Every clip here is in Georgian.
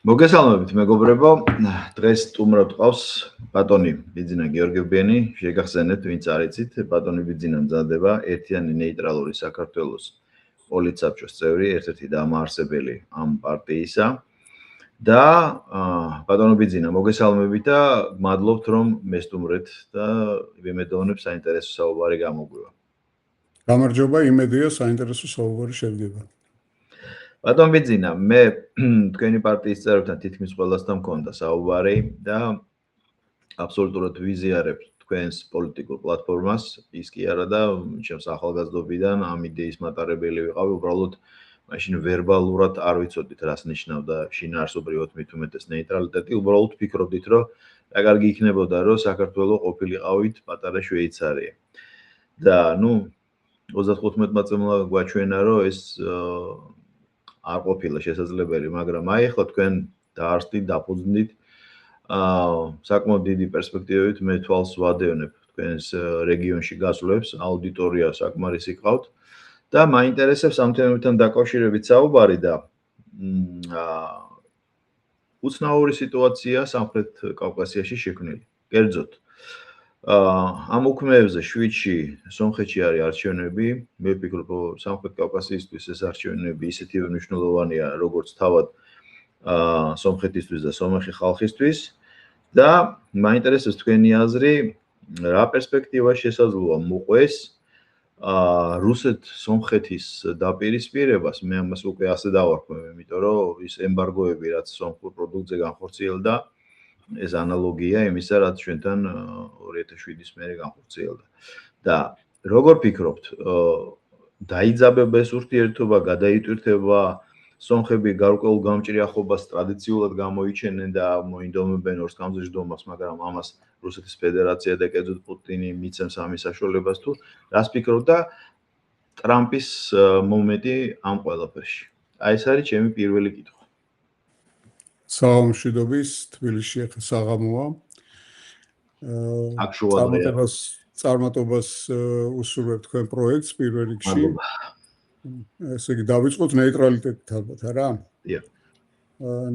მოგესალმებით მეგობრებო, დღეს სტუმრად ყავს ბატონი ბიძინა გიორგიევბიანი, შეგახსენეთ ვინც არ იცით, ბატონი ბიძინა მზადდება ერთიანი ნეიტრალური საქართველოს პოლიტსაბჭოს წევრი, ერთ-ერთი დამაარსებელი ამ პარტიისა და ბატონო ბიძინა მოგესალმებით და გმადლობთ რომ მესტუმრეთ და ვიმედოვნებ საინტერესო საუბარი გამოგვივა. გამარჯობა, იმედია საინტერესო საუბარი შევდგება. ბატონ ბიძინა, მე თქვენი პარტიის წევრებთან თითქმის ყველასთან მქონდა საუბარი და აბსოლუტურად ვიზიარებ თქვენს პოლიტიკურ პლატფორმას, ის კი არა და ჩემს ახალგაზრდობიდან ამ იდეის მატარებელი ვიყავი, უბრალოდ მაშინ ვერბალურად არ ვიცოდით რას ნიშნავდა შინაარსობრივად მithumetes ნეიტრალიტეტი, უბრალოდ ფიქრობდით, რომ რა კარგი იქნებოდა, რომ საქართველოს ყოფილიყავით პატარა შვეიცარია. და 35 წელმა გვაჩვენა, რომ ეს არ ყოფილა შესაძლებელი, მაგრამ აი ახლა თქვენ დაარსდით, დაფუძნდით საკმაოდ დიდი პერსპექტივებით მე თვალს ვადევნებ თქვენს რეგიონში გასვლებს, აუდიტორია საკმარისი გყავთ და მაინტერესებს ამ თემებთან დაკავშირებით საუბარი და უცნაური სიტუაცია სამხრეთ კავკასიაში შექმნილი. კერძოდ ამ უქმეებზე შვიდში სომხეთში არის არჩევნები, მე ვფიქრობ, რომ სამხრეთ კავკასიისთვის ეს არჩევნები ისეთივე მნიშვნელოვანია, როგორც თავად სომხეთისთვის და სომეხი ხალხისთვის და მაინტერესებს თქვენი აზრი, რა პერსპექტივა შესაძლოა მოყვეს რუსეთ-სომხეთის დაპირისპირებას, მე ამას უკვე ასე დავარქვევ, იმიტომ რომ ის ემბარგოები, რაც სომხურ პროდუქტზე განხორციელდა, ეს ანალოგია იმისა, რაც ჩვენთან 2007-ის მერე განხორციელდა. და როგორ ფიქრობთ, დაიძაბება ეს ურთიერთობა, გადაიტვირთება, სომხები გარკვეულ გამჭრიახობას ტრადიციულად გამოიჩენენ და მოინდომებენ ორს გამზრდომას, მაგრამ ამას რუსეთის ფედერაცია და კერძოდ პუტინი მიცემს ამის საშუალებას თუ რას ფიქრობთ და ტრამპის მომენტი ამ ყველაფერში. აი ეს არის ჩემი პირველი კითხვა. საამშვიდობის თბილისში ახლა საღამოა. წარმატებას უსურვებ თქვენ პროექტს პირველ რიგში. ესე იგი დავიწყოთ ნეიტრალიტეტით ალბათ, არა? დიახ.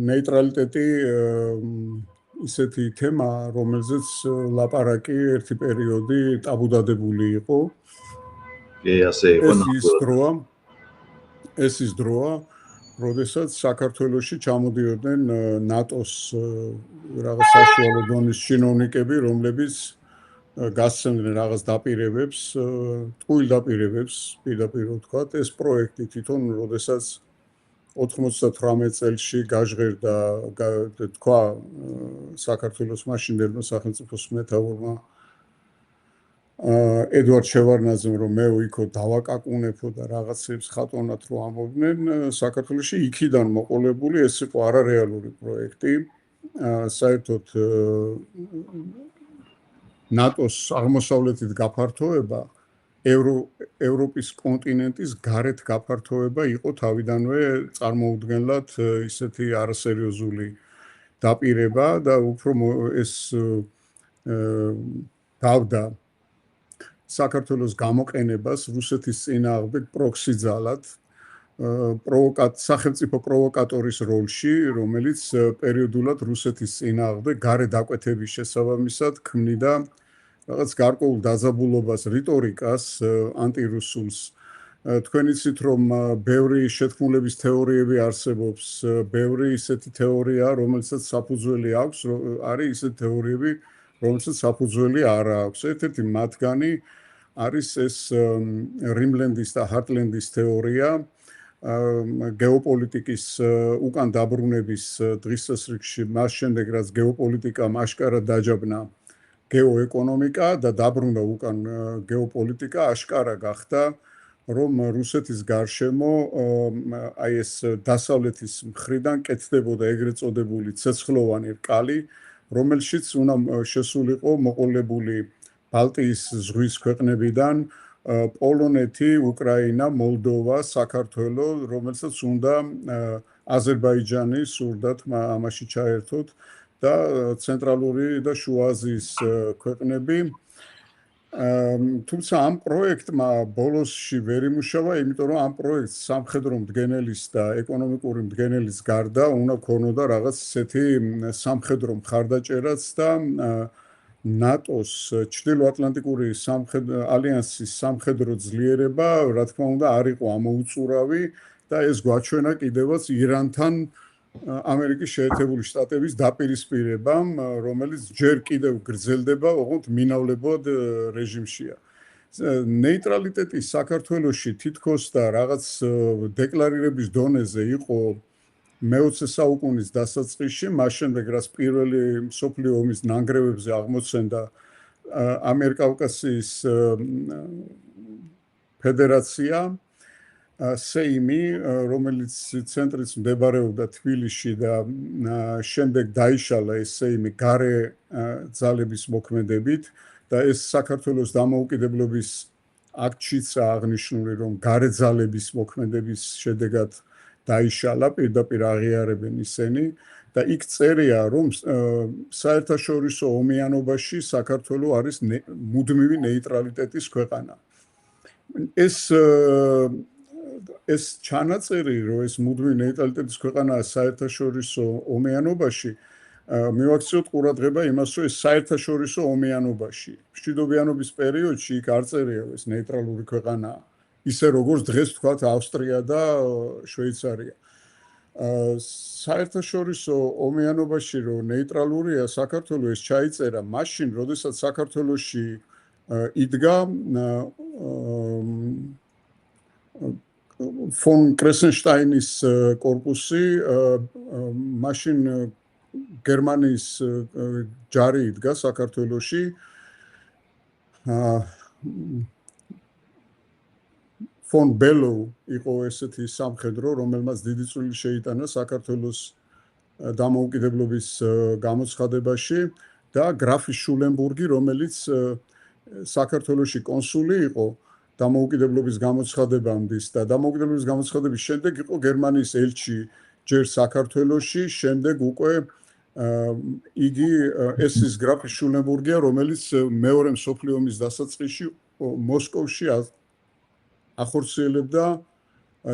ნეიტრალიტეტი ისეთი თემა, რომელზეც ლაპარაკი ერთი პერიოდი ტაბუდადებული იყო. ასე იყო ნახევრად. ეს ის დროა, როდესაც საქართველოში ჩამოდიოდნენ ნატოს რაღაც საშუალო დონის ჩინოვნიკები, რომლებიც გასცემდნენ რაღაც დაპირებებს, ტყუილ დაპირებებს, პირდაპირ ვთქვათ, ეს პროექტი თვითონ, როდესაც 98 წელში გაჟღერდა თქვა საქართველოს მაშინდელმა სახელმწიფოს მეთაურმა ედვარდ შევარდნაძემ, რომ მე იქო დავაკაკუნებო და რაღაცებს ხატონად რო ამობდნენ, საქართველოში იქიდან მოყოლებული ეს იყო არარეალური პროექტი, საერთოდ ნატოს აღმოსავლეთით გაფართოება, ევროპის კონტინენტის გარეთ გაფართოება იყო თავიდანვე წარმოუდგენლად ისეთი არასერიოზული დაპირება და უფრო ეს გავდა საქართველოს გამოყენებას რუსეთის წინააღმდეგ პროქსი ძალად, სახელმწიფო პროვოკატორის როლში, რომელიც პერიოდულად რუსეთის წინააღმდეგ გარეთ დაკვეთების შესაბამისად ქმნიდა რაღაც გარკვეულ დაძაბულობას, რიტორიკას ანტირუსულს. თქვენ იცით, რომ ბევრი შეთქმულების თეორიები არსებობს, ბევრი ისეთი თეორია, რომელსაც საფუძველი აქვს, არის ისეთი თეორიები, რომელსაც საფუძველი არ აქვს. ერთ-ერთი მათგანი არის ეს რიმლენდის და ჰარტლენდის თეორია, გეოპოლიტიკის უკან დაბრუნების დღის წესრიგში, მას შემდეგ რაც გეოპოლიტიკამ აშკარად დაჯაბნა გეოეკონომიკა და დაბრუნდა უკან გეოპოლიტიკა, აშკარა გახდა, რომ რუსეთის გარშემო აი ეს დასავლეთის მხრიდან კეთდებოდა ეგრეთ წოდებული ცეცხლოვანი რკალი, რომელშიც უნდა შესულიყო მოყოლებული ბალტიის ზღვის ქვეყნებიდან პოლონეთი, უკრაინა, მოლდოვა, საქართველო, რომელსაც უნდა აზერბაიჯანი სურდათ ამაში ჩაერთოთ და ცენტრალური და შუა აზიის ქვეყნები თუმცა ამ პროექტმა ბოლოსში ვერ იმუშავა, იმიტომ რომ ამ პროექტს სამხედრო მდგენელის და ეკონომიკური მდგენელის გარდა უნდა ქონოდა რაღაც ისეთი სამხედრო მხარდაჭერაც და ნატოს ჩრდილოატლანტიკური ალიანსის სამხედრო ძლიერება, რა თქმა უნდა, არ იყო ამოუწურავი და ეს გვაჩვენა კიდევაც ირანთან ამერიკის შეერთებული შტატების დაპირისპირებამ, რომელიც ჯერ კიდევ გრძელდება, ოღონდ მინავლებად რეჟიმშია. ნეიტრალიტეტი საქართველოში თითქოს და რაღაც დეკლარირების დონეზე იყო მე-20 საუკუნის დასაწყისში, მას შემდეგ რაც პირველი მსოფლიო ომის ნანგრევებზე აღმოცენდა ამიერკავკასიის ფედერაცია სეიმი, რომელიც ცენტრიც მდებარეობდა თბილისში და შემდეგ დაიშალა ეს სეიმი გარე ძალების მოქმედებით და ეს საქართველოს დამოუკიდებლობის აქტშიც აღნიშნული, რომ გარე ძალების მოქმედების შედეგად დაიშალა, პირდაპირ აღიარებენ ისინი და იქ წერია, რომ საერთაშორისო ომიანობაში საქართველო არის მუდმივი ნეიტრალიტეტის ქვეყანა. ეს ჩანაწერი, რომ ეს მუდმივი ნეიტრალიტეტის ქვეყანაა საერთაშორისო ომიანობაში, მივაქციოთ ყურადღება იმას, რომ ეს საერთაშორისო ომიანობაში, მშვიდობიანობის პერიოდში იქ არ წერია, ეს ნეიტრალური ქვეყანაა, ისე როგორც დღეს თქვათ ავსტრია და შვეიცარია. საერთაშორისო ომიანობაში, რომ ნეიტრალურია საქართველო, ეს ჩაიწერა მაშინ, როდესაც საქართველოში იდგა фон კრესენშტაინის корпуსი, მაშინ გერმანიის ჯარი იდგა საქართველოში. фон ბელოუ იყო ესეთი სამხედრო, რომელმაც დიდი წვლილი შეიტანა საქართველოს დამოუკიდებლობის გამოცხადებაში და გრაფი შულენბურგი, რომელიც საქართველოში კონსული იყო დამოუკიდებლობის გამოცხადებამდე და დამოუკიდებლობის გამოცხადების შემდეგ იყო გერმანიის ელჩი ჯერ საქართველოში, შემდეგ უკვე იგი ეს ის გრაფი შულენბურგია, რომელიც მეორე მსოფლიო ომის დასაწყისში მოსკოვში ახორციელებდა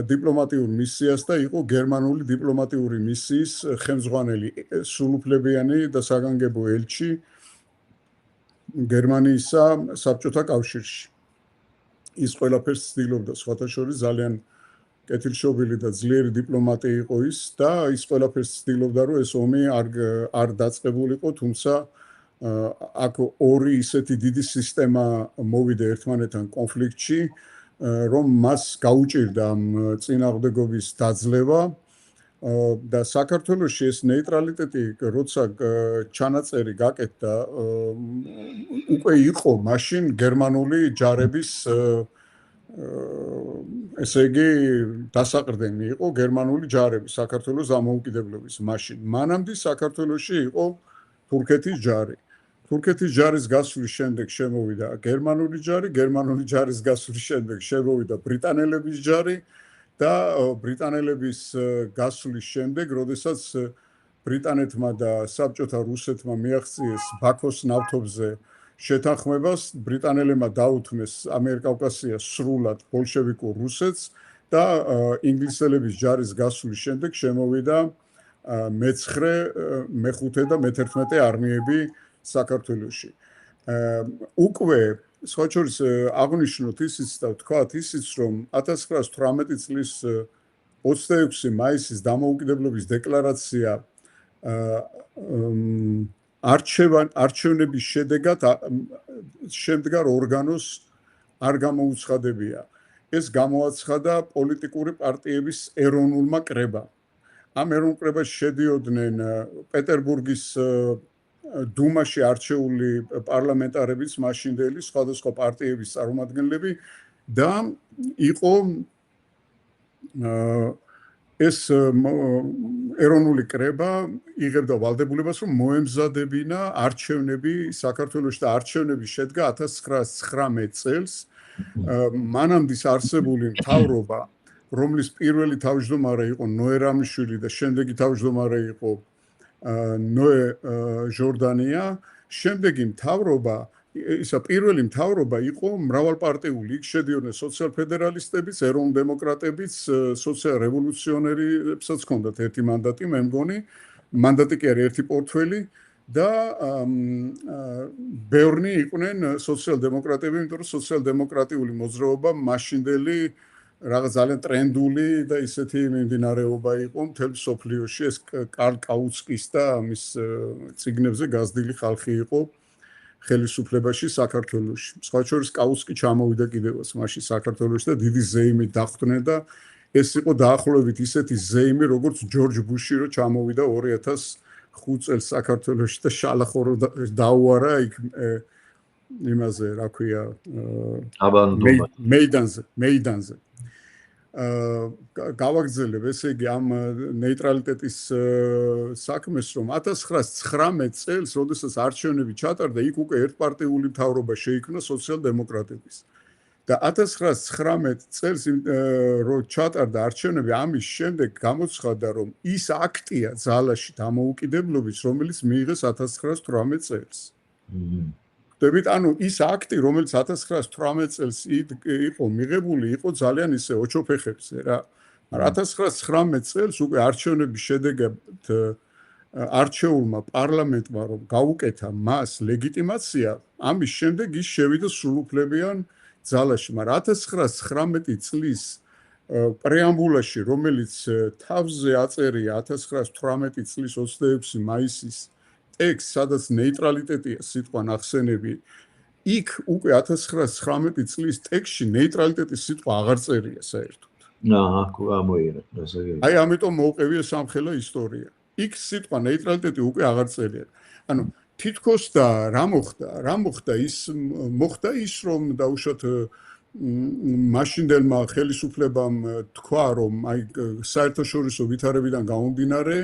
დიპლომატიურ მისიას და იყო გერმანული დიპლომატიური მისიის ხელმძღვანელი, სრულუფლებიანი და საგანგებო ელჩი გერმანიისა საბჭოთა კავშირში. ის ყველაფერს ცდილობდა, სხვათა შორის ძალიან კეთილშობილი და ძლიერი დიპლომატი იყო ის და ის ყველაფერს ცდილობდა, რომ ეს ომი არ დაწყებულიყო, თუმცა აქ ორი ისეთი დიდი სისტემა მოვიდა ერთმანეთთან კონფლიქტში, რომ მას გაუჭირდა ამ წინააღმდეგობის დაძლევა და საქართველოში ეს ნეიტრალიტეტი, როცა ჩანაწერი გაკეთდა, უკვე იყო მაშინ გერმანული ჯარების ესე იგი დასაყრდენი იყო გერმანული ჯარები საქართველოს დამოუკიდებლობის მაშინ. მანამდე საქართველოში იყო თურქეთის ჯარი. თურქეთის ჯარის გასვლის შემდეგ შემოვიდა გერმანული ჯარი, გერმანული ჯარის გასვლის შემდეგ შემოვიდა ბრიტანელების ჯარი და ბრიტანელების გასვლის შემდეგ, როდესაც ბრიტანეთმა და საბჭოთა რუსეთმა მიაღწიეს ბაქოს ნავთობზე შეთანხმებას, ბრიტანელებმა დაუთმეს ამიერკავკასიას სრულად ბოლშევიკურ რუსეთს და ინგლისელების ჯარის გასვლის შემდეგ შემოვიდა მე-9, მე-5 და მე-11 არმიები საქართველოში. უკვე სხვა შორის აღნიშნოთ ისიც და ვთქვათ ისიც, რომ 1918 წლის 26 მაისის დამოუკიდებლობის დეკლარაცია არჩევნების შედეგად შემდგარ ორგანოს არ გამოუცხადებია. ეს გამოაცხადა პოლიტიკური პარტიების ეროვნულმა კრებამ. ამ ეროვნულ კრებაში შედიოდნენ პეტერბურგის დუმაში არჩეული პარლამენტარებიც, მაშინდელი სხვადასხვა პარტიების წარმომადგენლები და იყო ეს ეროვნული კრება იღებდა ვალდებულებას, რომ მოემზადებინა არჩევნები საქართველოში და არჩევნები შედგა 1919 წელს. მანამდე არსებული მთავრობა, რომლის პირველი თავმჯდომარე იყო ნოე რამიშვილი და შემდეგი თავმჯდომარე იყო ნოე ჟორდანია, შემდეგი მთავრობა ისა პირველი მთავრობა იყო მრავალპარტიული, იქ შედიოდნენ სოციალ-ფედერალისტებიც, ეროვნულ-დემოკრატებიც, სოციალ-რევოლუციონერებსაც ჰქონდათ ერთი მანდატი, მე მგონი, მანდატი კი არის ერთი პორტფელი და ბევრნი იყვნენ სოციალ-დემოკრატები, იმიტომ რომ სოციალ-დემოკრატიული მოძრაობა მაშინდელი რაღაც ძალიან ტრენდული და ისეთი მიმდინარეობა იყო მთელ მსოფლიოში, ეს კარლ კაუცკის და ამის წიგნებზე გაზრდილი ხალხი იყო ხელისუფლებაში საქართველოში. სხვა შორის კაუცკი ჩამოვიდა კიდევაც მაშინ საქართველოში და დიდი ზეიმით დახვდნენ და ეს იყო დაახლოებით ისეთი ზეიმი, როგორც ჯორჯ ბუში რო ჩამოვიდა 2005 წელს საქართველოში და შალახორო დაუარა იქ იმაზე, რა ქვია, მეიდანზე. გავაგრძელებ, ესე იგი ამ ნეიტრალიტეტის საქმეს, რომ 1919 წელს, როდესაც არჩევნები ჩატარდა, იქ უკვე ერთპარტიული მთავრობა შეიქმნა სოციალ-დემოკრატების. და 1919 წელს რო ჩატარდა არჩევნები, ამის შემდეგ გამოცხადდა, რომ ის აქტია ძალაში დამოუკიდებლობის, რომელიც მიიღეს 1918 წელს. ხდებით, ანუ ის აქტი, რომელიც 1918 წელს იყო მიღებული, იყო ძალიან ისე ოჩოფეხებზე რა. მაგრამ 1919 წელს უკვე არჩევნების შედეგად არჩეულმა პარლამენტმა რომ გაუკეთა მას ლეგიტიმაცია, ამის შემდეგ ის შევიდა სრულუფლებიან ძალაში, მაგრამ 1919 წლის პრეამბულაში, რომელიც თავზე აწერია 1918 წლის 26 მაისის ტექსტს, სადაც ნეიტრალიტეტია სიტყვა ნახსენები, იქ უკვე 1919 წლის ტექსტში ნეიტრალიტეტის სიტყვა აღარ წერია საერთოდ. ამოიერა, ესე იგი. აი, ამიტომ მოუყევია სამხელა ისტორია. იქ სიტყვა ნეიტრალიტეტი უკვე აღარ წერია. ანუ თითქოს და რა მოხდა ის რომ დაუშვათ მაშინდელმა ხელისუფლებამ თქვა რომ აი საერთაშორისო ვითარებიდან გამომდინარე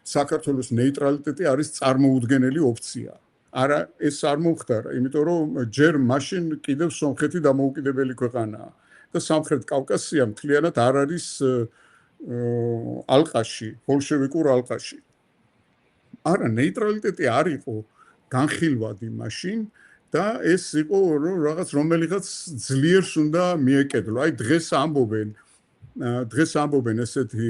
საქართველოს ნეიტრალიტეტი არის წარმოუდგენელი ოფცია. არა, ეს არ მომხდარა, იმიტომ რომ ჯერ მაშინ კიდევ სომხეთი დამოუკიდებელი ქვეყანაა და სამხრეთ კავკასია მთლიანად არ არის ალყაში, ბოლშევიკურ ალყაში. არა, ნეიტრალიტეტი არ იყო განხილვადი მაშინ და ეს იყო რაღაც რომელიღაც ძლიერს უნდა მიეკედლო. აი დღეს ამბობენ ესეთი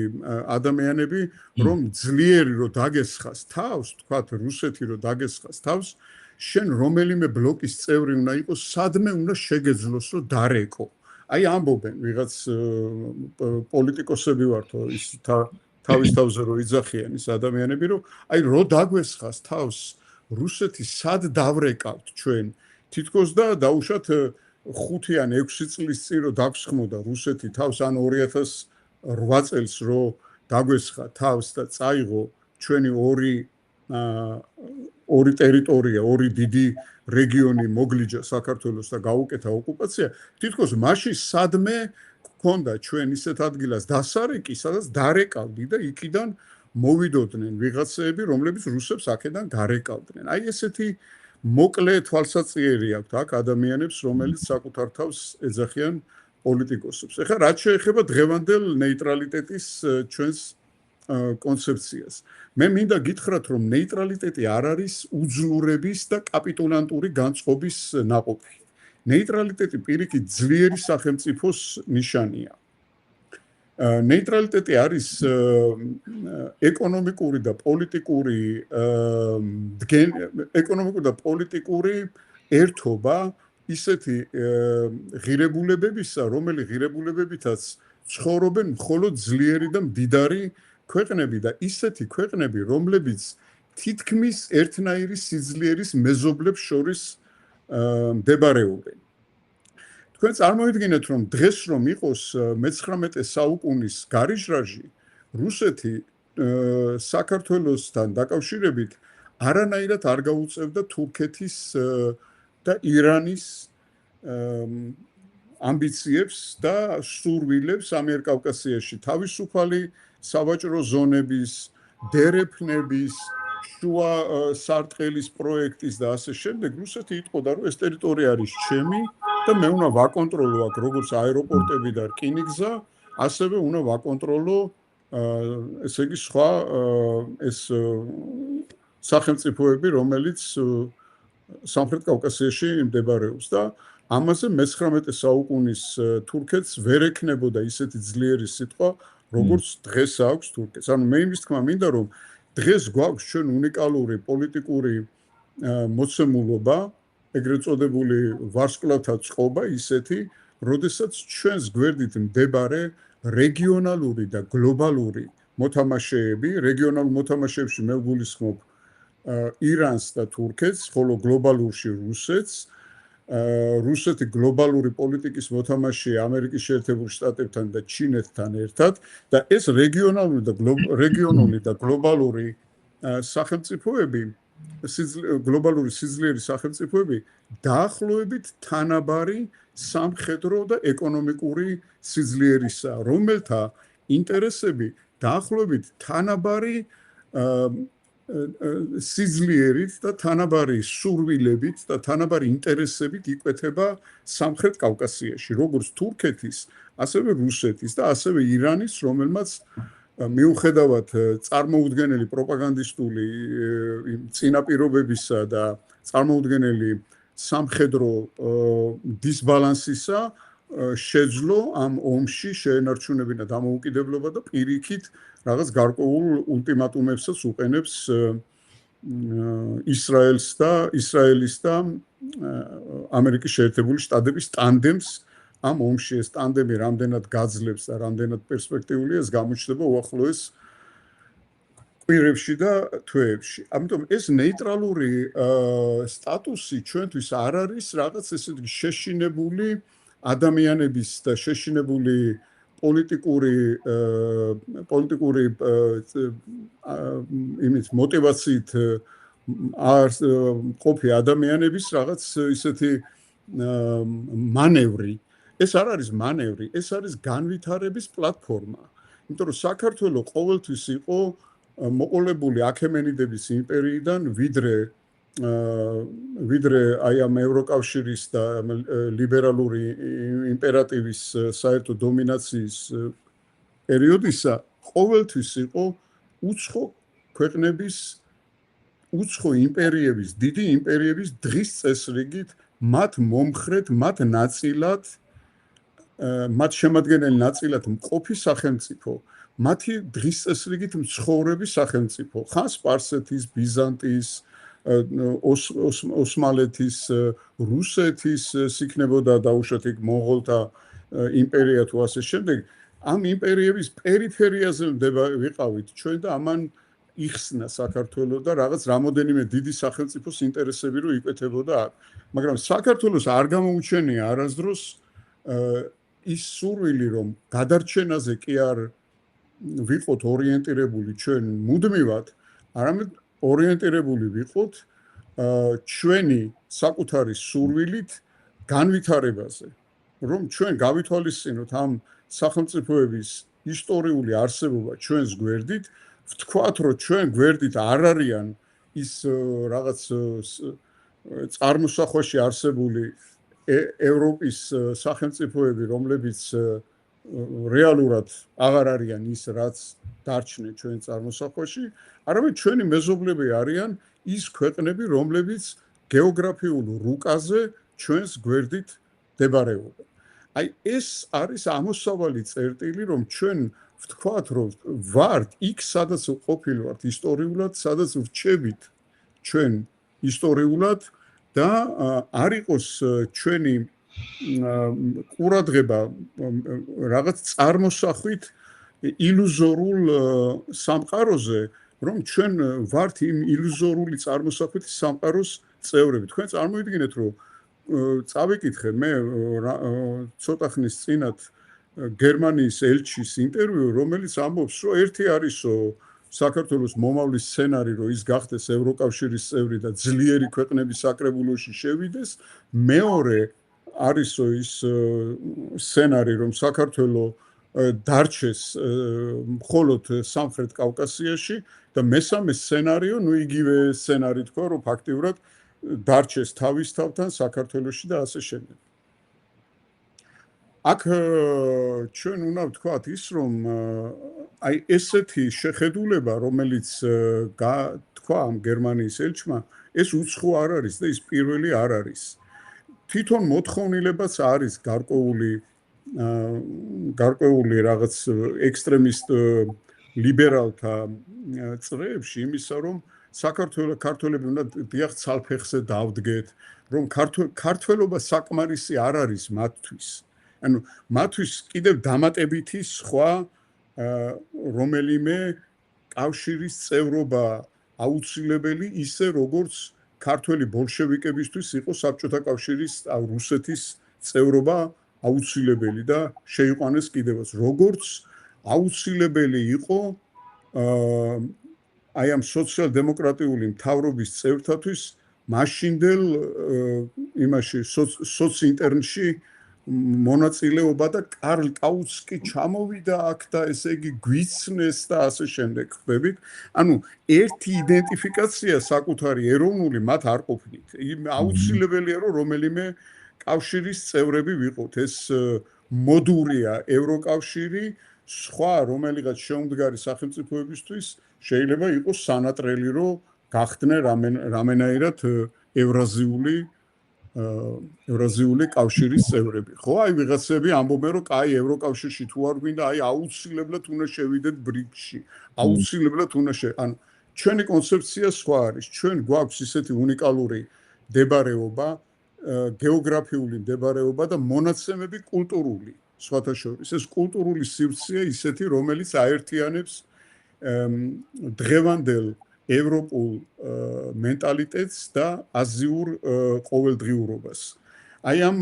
ადამიანები, რომ ძლიერი რო დაგესხას თავს, თქვათ რუსეთი რო დაგესხას თავს, შენ რომელიმე ბლოკის წევრი უნდა იყოს, სადმე უნდა შეგეძლოს, რომ დარეკო. აი ამბობენ ვიღაც პოლიტიკოსები ვართო ის თავის თავზე რო იძახიან ის ადამიანები, რომ აი რო დაგვესხას თავს რუსეთი სად დავრეკავთ ჩვენ თითქოს და დაუშვათ 5 ან 6 წლის წინ რო დაგსხმოდა რუსეთი თავს ან 2008 წელს რო დაგვესხა თავს და წაიღო ჩვენი ორი ტერიტორია, ორი დიდი რეგიონი მოგლიჯა საქართველოს და გაუკეთა ოკუპაცია, თითქოს მაშინ სადმე გქონდა ჩვენ ისეთ ადგილას დასარეკი, სადაც დარეკავდი და იქიდან მოვიდოდნენ ვიღაცები, რომლებიც რუსებს აქედან გარეკავდნენ. აი ესეთი მოკლე თვალსაჩინო აქვს აქ ადამიანებს, რომელიც საკუთარ თავს ეძახიან პოლიტიკოსებს. ეხლა რაც შეეხება დღევანდელ ნეიტრალიტეტის ჩვენს კონცეფციას. მე მინდა გითხრათ, რომ ნეიტრალიტეტი არ არის უძლურების და კაპიტულანტური განწყობის ნაყოფი. ნეიტრალიტეტი პირიქით ძლიერი სახელმწიფოს ნიშანია. ნეიტრალიტეტი არის ეკონომიკური და პოლიტიკური ერთობა ისეთი ღირებულებებისა, რომელი ღირებულებებითაც ცხოვრობენ მხოლოდ ძლიერი და მდიდარი ქვეყნები და ისეთი ქვეყნები, რომლებიც თითქმის ერთნაირი სიძლიერის მეზობლებს შორის მდებარეობენ. თქვენ წარმოიდგინეთ, რომ დღეს რომ იყოს მე-19 საუკუნის გარიჟრაჟი, რუსეთი საქართველოსთან დაკავშირებით არანაირად არ გაუწევდა თურქეთის და ირანის ამბიციებს და სურვილებს ამიერკავკასიაში თავისუფალი სავაჭრო ზონების, დერეფნების, შუა სარტყელის პროექტის და ასე შემდეგ, რუსეთი იტყოდა, რომ ეს ტერიტორია არის ჩემი და მე უნდა ვაკონტროლო აქ როგორც აეროპორტები და რკინიგზა, ასევე უნდა ვაკონტროლო ესე იგი სხვა ეს სახელმწიფოები, რომელიც სამხრეთ კავკასიაში მდებარეობს და ამაზე მე-19 საუკუნის თურქეთს ვერ ექნებოდა ისეთი ძლიერი სიტყვა, როგორც დღეს აქვს თურქეთს. ანუ მე იმის თქმა მინდა, რომ დღეს გვაქვს ჩვენ უნიკალური პოლიტიკური მოცემულობა, ეგრეთ წოდებული ვარსკვლავთა წყობა ისეთი, როდესაც ჩვენს გვერდით მდებარე რეგიონალური და გლობალური მოთამაშეები, რეგიონალურ მოთამაშეებში მე ვგულისხმობ ირანს და თურქეთს, ხოლო გლობალურში რუსეთს. რუსეთი გლობალური პოლიტიკის მოთამაშეა ამერიკის შეერთებულ შტატებთან და ჩინეთთან ერთად და ეს რეგიონული და გლობალური სახელმწიფოები, გლობალური სიძლიერის სახელმწიფოები დაახლოებით თანაბარი სამხედრო და ეკონომიკური სიძლიერისაა, რომელთა ინტერესები დაახლოებით თანაბარი სიძლიერით და თანაბარი სურვილებით და თანაბარი ინტერესებით იკვეთება სამხრეთ კავკასიაში, როგორც თურქეთის, ასევე რუსეთის და ასევე ირანის, რომელმაც მიუხედავად წარმოუდგენელი პროპაგანდისტული წინაპირობებისა და წარმოუდგენელი სამხედრო დისბალანსისა შეძლო ამ ომში შეენარჩუნებინა დამოუკიდებლობა და პირიქით რაღაც გარკვეულ ულტიმატუმებსაც უყენებს ისრაელის და ამერიკის შეერთებული შტატების ტანდემს ამ ომში. ეს ტანდემი რამდენად გაძლებს და რამდენად პერსპექტიულია, ეს გამოჩნდება უახლოეს კვირებში და თვეებში. ამიტომ ეს ნეიტრალური სტატუსი ჩვენთვის არ არის რაღაც ესეთი შეშინებული ადამიანების და შეშინებული პოლიტიკური იმით мотивაციით ყოფი ადამიანების რაღაც ისეთი მანევრი. ეს არ არის მანევრი, ეს არის განვითარების პლატფორმა. იმიტომ რომ საქართველო ყოველთვის იყო მოყოლებული აქემენიდების იმპერიიდან, ვიდრე აი ამ ევროკავშირის და ლიბერალური იმპერატივის საერთო დომინაციის პერიოდისა, ყოველთვის იყო უცხო ქვეყნების, უცხო იმპერიების, დიდი იმპერიების დღის წესრიგით, მათ მომხრედ, მათ ნაწილად, მათ შემადგენელი ნაწილად მყოფი სახელმწიფო, მათი დღის წესრიგით მცხოვრები სახელმწიფო, ხან სპარსეთის, ბიზანტიის, ოსმალეთის, რუსეთის იქნებოდა დაუშვათ იქ მონღოლთა იმპერია თუ ასე შემდეგ. ამ იმპერიების პერიფერიაზე ვიყავით ჩვენ და ამან იხსნა საქართველო და რაღაც რამოდენიმე დიდი სახელმწიფოს ინტერესები რო იკვეთებოდა აქ. მაგრამ საქართველოს არ გამოუჩენია არასდროს ის სურვილი, რომ გადარჩენაზე კი არ ვიყოთ ორიენტირებული ჩვენ მუდმივად, არამედ ორიენტირებული ვიყოთ ჩვენი საკუთარი სურვილით განვითარებაზე, რომ ჩვენ გავითვალისწინოთ ამ სახელმწიფოების ისტორიული არსებობა ჩვენს გვერდით, ვთქვათ, რომ ჩვენ გვერდით არ არიან ის რაღაც წარმოსახვაში არსებული ევროპის სახელმწიფოები, რომლებიც რეალურად აღარ არიან ის, რაც დარჩნენ ჩვენ წარმოსახვაში, არამედ ჩვენი მეზობლები არიან ის ქვეყნები, რომლებიც გეოგრაფიულ რუკაზე ჩვენს გვერდით მდებარეობენ. აი ეს არის ამოსავალი წერტილი, რომ ჩვენ ვთქვათ, რომ ვართ იქ, სადაც ყოფილვართ ისტორიულად, სადაც ვრჩებით ჩვენ ისტორიულად და არ იყოს ჩვენი ყურადღება რაღაც წარმოსახვით ილუზორულ სამყაროზე, რომ ჩვენ ვართ იმ ილუზორული წარმოსახვით სამყაროს წევრები. თქვენ წარმოიდგინეთ, რომ წავიკითხე მე ცოტა ხნის წინათ გერმანიის ელჩის ინტერვიუ, რომელიც ამბობს, რომ ერთი არისო საქართველოს მომავლის სცენარი, რომ ის გახდეს ევროკავშირის წევრი და ძლიერი ქვეყნების საკრებულოში შევიდეს, მეორე არისო ის სცენარი, რომ საქართველო დარჩეს მხოლოდ სამხრეთ კავკასიაში და მესამე სცენარიო, ნუ იგივე სცენარი თქვა, რომ ფაქტიურად დარჩეს თავის თავთან საქართველოში და ასე შემდეგ. აქ ჩვენ უნდა ვთქვათ ის, რომ აი ესეთი შეხედულება, რომელიც თქვა ამ გერმანიის ელჩმა, ეს უცხო არ არის და ის პირველი არ არის. თვითონ მოთხოვნილებაც არის გარკვეული რაღაც ექსტრემისტ ლიბერალთა წრეებში იმისა, რომ ქართველები უნდა დიახ ცალფეხზე დავდგეთ, რომ ქართველობა საკმარისი არ არის მათთვის. ანუ მათთვის კიდევ დამატებითი სხვა რომელიმე კავშირის წევრობა აუცილებელი ისე როგორც ქართველი ბოლშევიკებისთვის იყო საბჭოთა კავშირის რუსეთის წევრობა აუცილებელი და შეიყვანეს კიდევაც როგორც აუცილებელი იყო აი ამ სოციალ-დემოკრატიული მთავრობის წევრთათვის მაშინდელ იმაში სოციინტერნში მონაწილეობა და კარლ კაუცკი ჩამოვიდა აქ და ესე იგი გვიცნეს და ასე შემდეგ ხდებით. ანუ ერთი იდენტიფიკაცია საკუთარი ეროვნული მათ არ ყოფნით. აუცილებელია რომ რომელიმე კავშირის წევრები ვიყოთ. ეს მოდურია ევროკავშირი, სხვა რომელიღაც შეუმდგარი სახელმწიფოებისთვის შეიძლება იყოს სანატრელი რომ გახდნენ რამენაირად ევრაზიული კავშირის წევრები. ხო, აი ვიღაცები ამბობენ, რომ კაი ევროკავშირში თუ არ გვინდა, აი აუცილებლად უნდა შევიდეთ ბრიქსში. აუცილებლად უნდა ანუ ჩვენი კონცეფცია სხვა არის. ჩვენ გვაქვს ისეთი უნიკალური მდებარეობა, გეოგრაფიული მდებარეობა და მონაცემები კულტურული. სხვათა შორის ეს კულტურული სივრცეა ისეთი, რომელიც აერთიანებს დღევანდელ ევროპულ მენტალიტეტს და აზიურ ყოველდღიურობას. აი ამ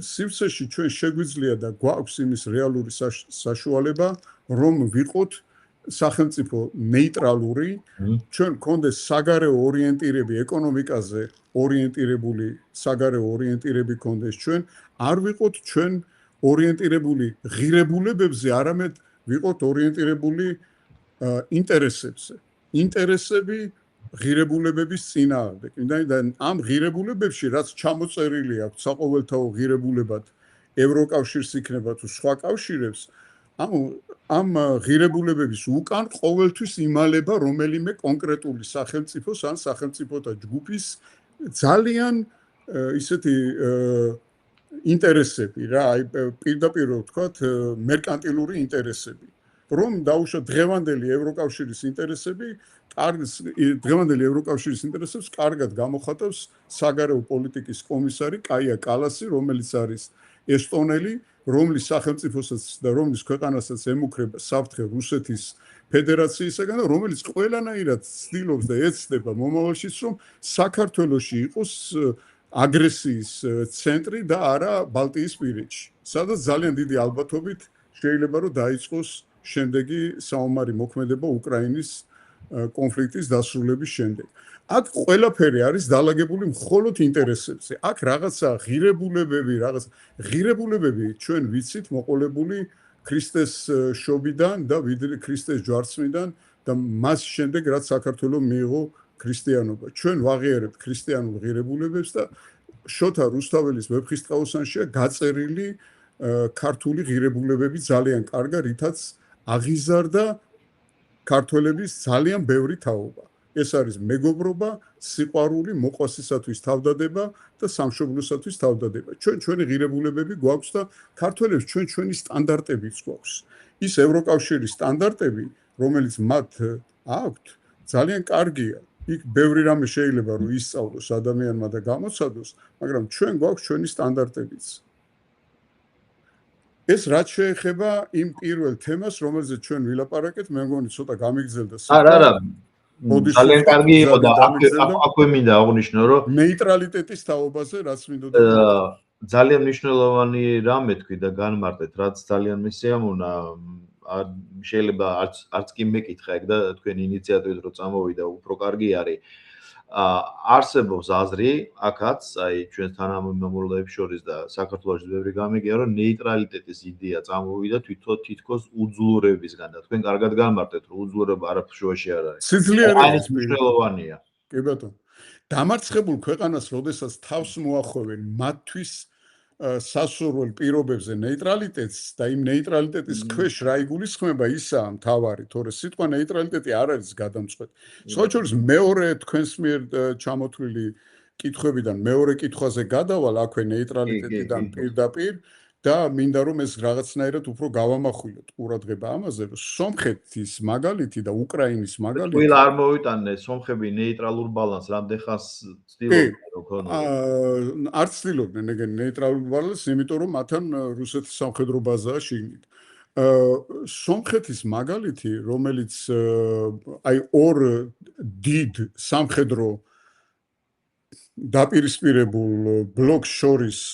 სივრცეში ჩვენ შეგვიძლია და გვაქვს იმის რეალური საშუალება, რომ ვიყოთ სახელმწიფო ნეიტრალური, ჩვენ გქონდეს საგარეო ორიენტირები, ეკონომიკაზე ორიენტირებული საგარეო ორიენტირები გქონდეს ჩვენ, არ ვიყოთ ჩვენ ორიენტირებული ღირებულებებზე, არამედ ვიყოთ ორიენტირებული ინტერესებზე. ინტერესები ღირებულებების წინააღმდეგ. და ამ ღირებულებებში რაც ჩამოწერილი აქვს საყოველთაო ღირებულებად ევროკავშირს იქნება თუ სხვა კავშირებს, ამ ღირებულებების უკან ყოველთვის იმალება რომელიმე კონკრეტული სახელმწიფოს ან სახელმწიფოთა ჯგუფის ძალიან ისეთი ინტერესები რა, აი პირდაპირ ვთქვათ, მერკანტილური ინტერესები. რომ დაუშვათ დღევანდელი ევროკავშირის ინტერესები, დღევანდელი ევროკავშირის ინტერესებს კარგად გამოხატავს საგარეო პოლიტიკის კომისარი კაია კალასი, რომელიც არის ესტონელი, რომლის სახელმწიფოსაც და რომლის ქვეყანასაც ემუქრება საფრთხე რუსეთის ფედერაციისაგან და რომელიც ყველანაირად ცდილობს და ეცდება მომავალშიც, რომ საქართველოში იყოს აგრესიის ცენტრი და არა ბალტიისპირეთში, სადაც ძალიან დიდი ალბათობით შეიძლება რომ დაიწყოს შემდეგი საომარი მოქმედება უკრაინის კონფლიქტის დასრულების შემდეგ. აქ ყველაფერი არის დალაგებული მხოლოდ ინტერესებზე. აქ რაღაცა ღირებულებები ჩვენ ვიცით მოყოლებული ქრისტეს შობიდან და ქრისტეს ჯვარცმიდან და მას შემდეგ რაც საქართველოს მიიღო ქრისტიანობა. ჩვენ ვაღიარებთ ქრისტიანულ ღირებულებებს და შოთა რუსთაველის ვეფხისტყაოსანშია გაწერილი ქართული ღირებულებები ძალიან კარგა, რითაც აღიზარდა ქართველების ძალიან ბევრი თაობა. ეს არის მეგობრობა, სიყვარული, მოყვასისათვის თავდადება და სამშობლოსათვის თავდადება. ჩვენი ღირებულებები გვაქვს და ქართველებს ჩვენი სტანდარტებიც გვაქვს. ის ევროკავშირის სტანდარტები, რომელიც მათ აქვთ, ძალიან კარგია. იქ ბევრი რამე შეიძლება რომ ისწავლოს ადამიანმა და გამოცადოს, მაგრამ ჩვენ გვაქვს ჩვენი სტანდარტებიც. ეს რაც შეეხება იმ პირველ თემას, რომელზეც ჩვენ ვილაპარაკეთ, მე მგონი ცოტა გამიგზელდა. არა, ძალიან კარგი იყო და აქვე მინდა აღვნიშნო, რომ ნეიტრალიტეტის თაობაზე რაც მინდოდა. ძალიან მნიშვნელოვანი რამე თქვი და განმარტეთ, რაც ძალიან მისიამოვნა. შეიძლება არც კი მეკითხა ეგ და თქვენი ინიციატივით რო წამოვიდა, უფრო კარგი არის. არსებობს აზრი, აქაც, აი ჩვენს თანამემამულეებს შორის და საქართველოს ბევრი გამიგია, რომ ნეიტრალიტეტის იდეა წამოვიდა თითქოს უძლურებისგან და თქვენ კარგად განმარტეთ, რომ უძლურება არაფრში არ არის. სიძლიერეების მნიშვნელოვანია. კი ბატონო. დამარცხებულ ქვეყანას, როდესაც თავს მოახვევენ, მათთვის სასურველ პირობებზე ნეიტრალიტეტს და იმ ნეიტრალიტეტის ქვეშ რა იგულისხმება ისაა მთავარი, თორე სიტყვა ნეიტრალიტეტი არ არის გადამწყვეტი. სხვა შორის მეორე თქვენს მიერ ჩამოთვლილი კითხვებიდან მეორე კითხვაზე გადავალ აქვე ნეიტრალიტეტიდან პირდაპირ და მინდა რომ ეს რაღაცნაირად უფრო გავამახვილოთ ყურადღება ამაზე, რომ სომხეთის მაგალითი და უკრაინის მაგალითი ყველა არ მოვიტანე სომხები ნეიტრალურ ბალანსს რამდენ ხანს ცდილობდნენ რომ ქონოდა. არ ცდილობდნენ ეგენ ნეიტრალურ ბალანსს, იმიტომ რომ მათთან რუსეთის სამხედრო ბაზაა შიგნით. სომხეთის მაგალითი, რომელიც აი ორ დიდ სამხედრო დაპირისპირებულ ბლოკს შორის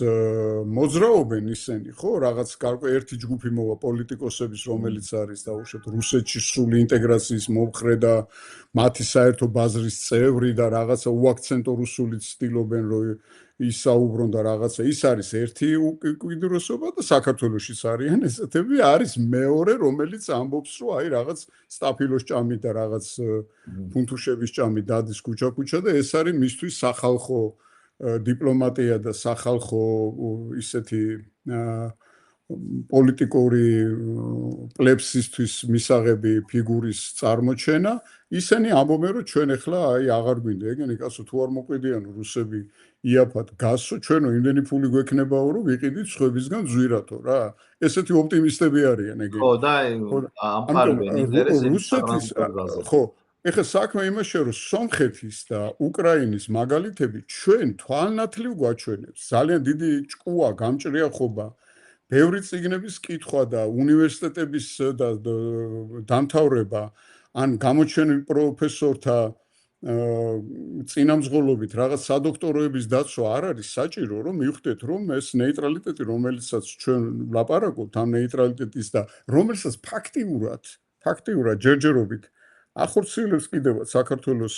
მოძრაობენ ისინი, ხო, რაღაც ერთი ჯგუფი მოვა პოლიტიკოსების, რომელიც არის დაუშვათ რუსეთში სრული ინტეგრაციის მომხრე და მათი საერთო ბაზრის წევრი და რაღაცა უაქცენტო რუსული ცდილობენ, რომ ისაუბრონ და რაღაცა ის არის ერთი უკიდურესობა და საქართველოშიც არიან ესეთები, არის მეორე, რომელიც ამბობს, რომ აი რაღაც სტაფილოს ჭამით და რაღაც ფუნთუშების ჭამით დადის ქუჩა-ქუჩა და ეს არის მისთვის სახალხო დიპლომატია და სახალხო ისეთი პოლიტიკური პლებსისთვის მისაღები ფიგურის წარმოჩენა, ისინი ამბობენ, რომ ჩვენ ახლა აი აღარ გვინდა ეგენი კაცო თუ არ მოყვიდიან რუსები იაფად გასო, ჩვენო იმდენი ფული გვექნებაო, რომ ვიყიდით სხვებისგან ძვირათო რა. ესეთი ოპტიმისტები არიან ეგენი. ხო და ამპარებენ ინტერესებს ხო, ეხლა საქმე იმაშია, რომ სომხეთის და უკრაინის მაგალითები ჩვენ თვალნათლივ გვაჩვენებს. ძალიან დიდი ჭკუა, გამჭრიახობა, ბევრი წიგნების კითხვა და უნივერსიტეტების და დამთავრება ან გამოჩენილ პროფესორთა წინამძღოლობით რაღაც სადოქტოროების დაცვა არ არის საჭირო, რომ მივხვდეთ, რომ ეს ნეიტრალიტეტი, რომელიცაც ჩვენ ვლაპარაკობთ, ამ ნეიტრალიტეტის და რომელსაც ფაქტიურად ჯერჯერობით ახორციელებს კიდევაც საქართველოს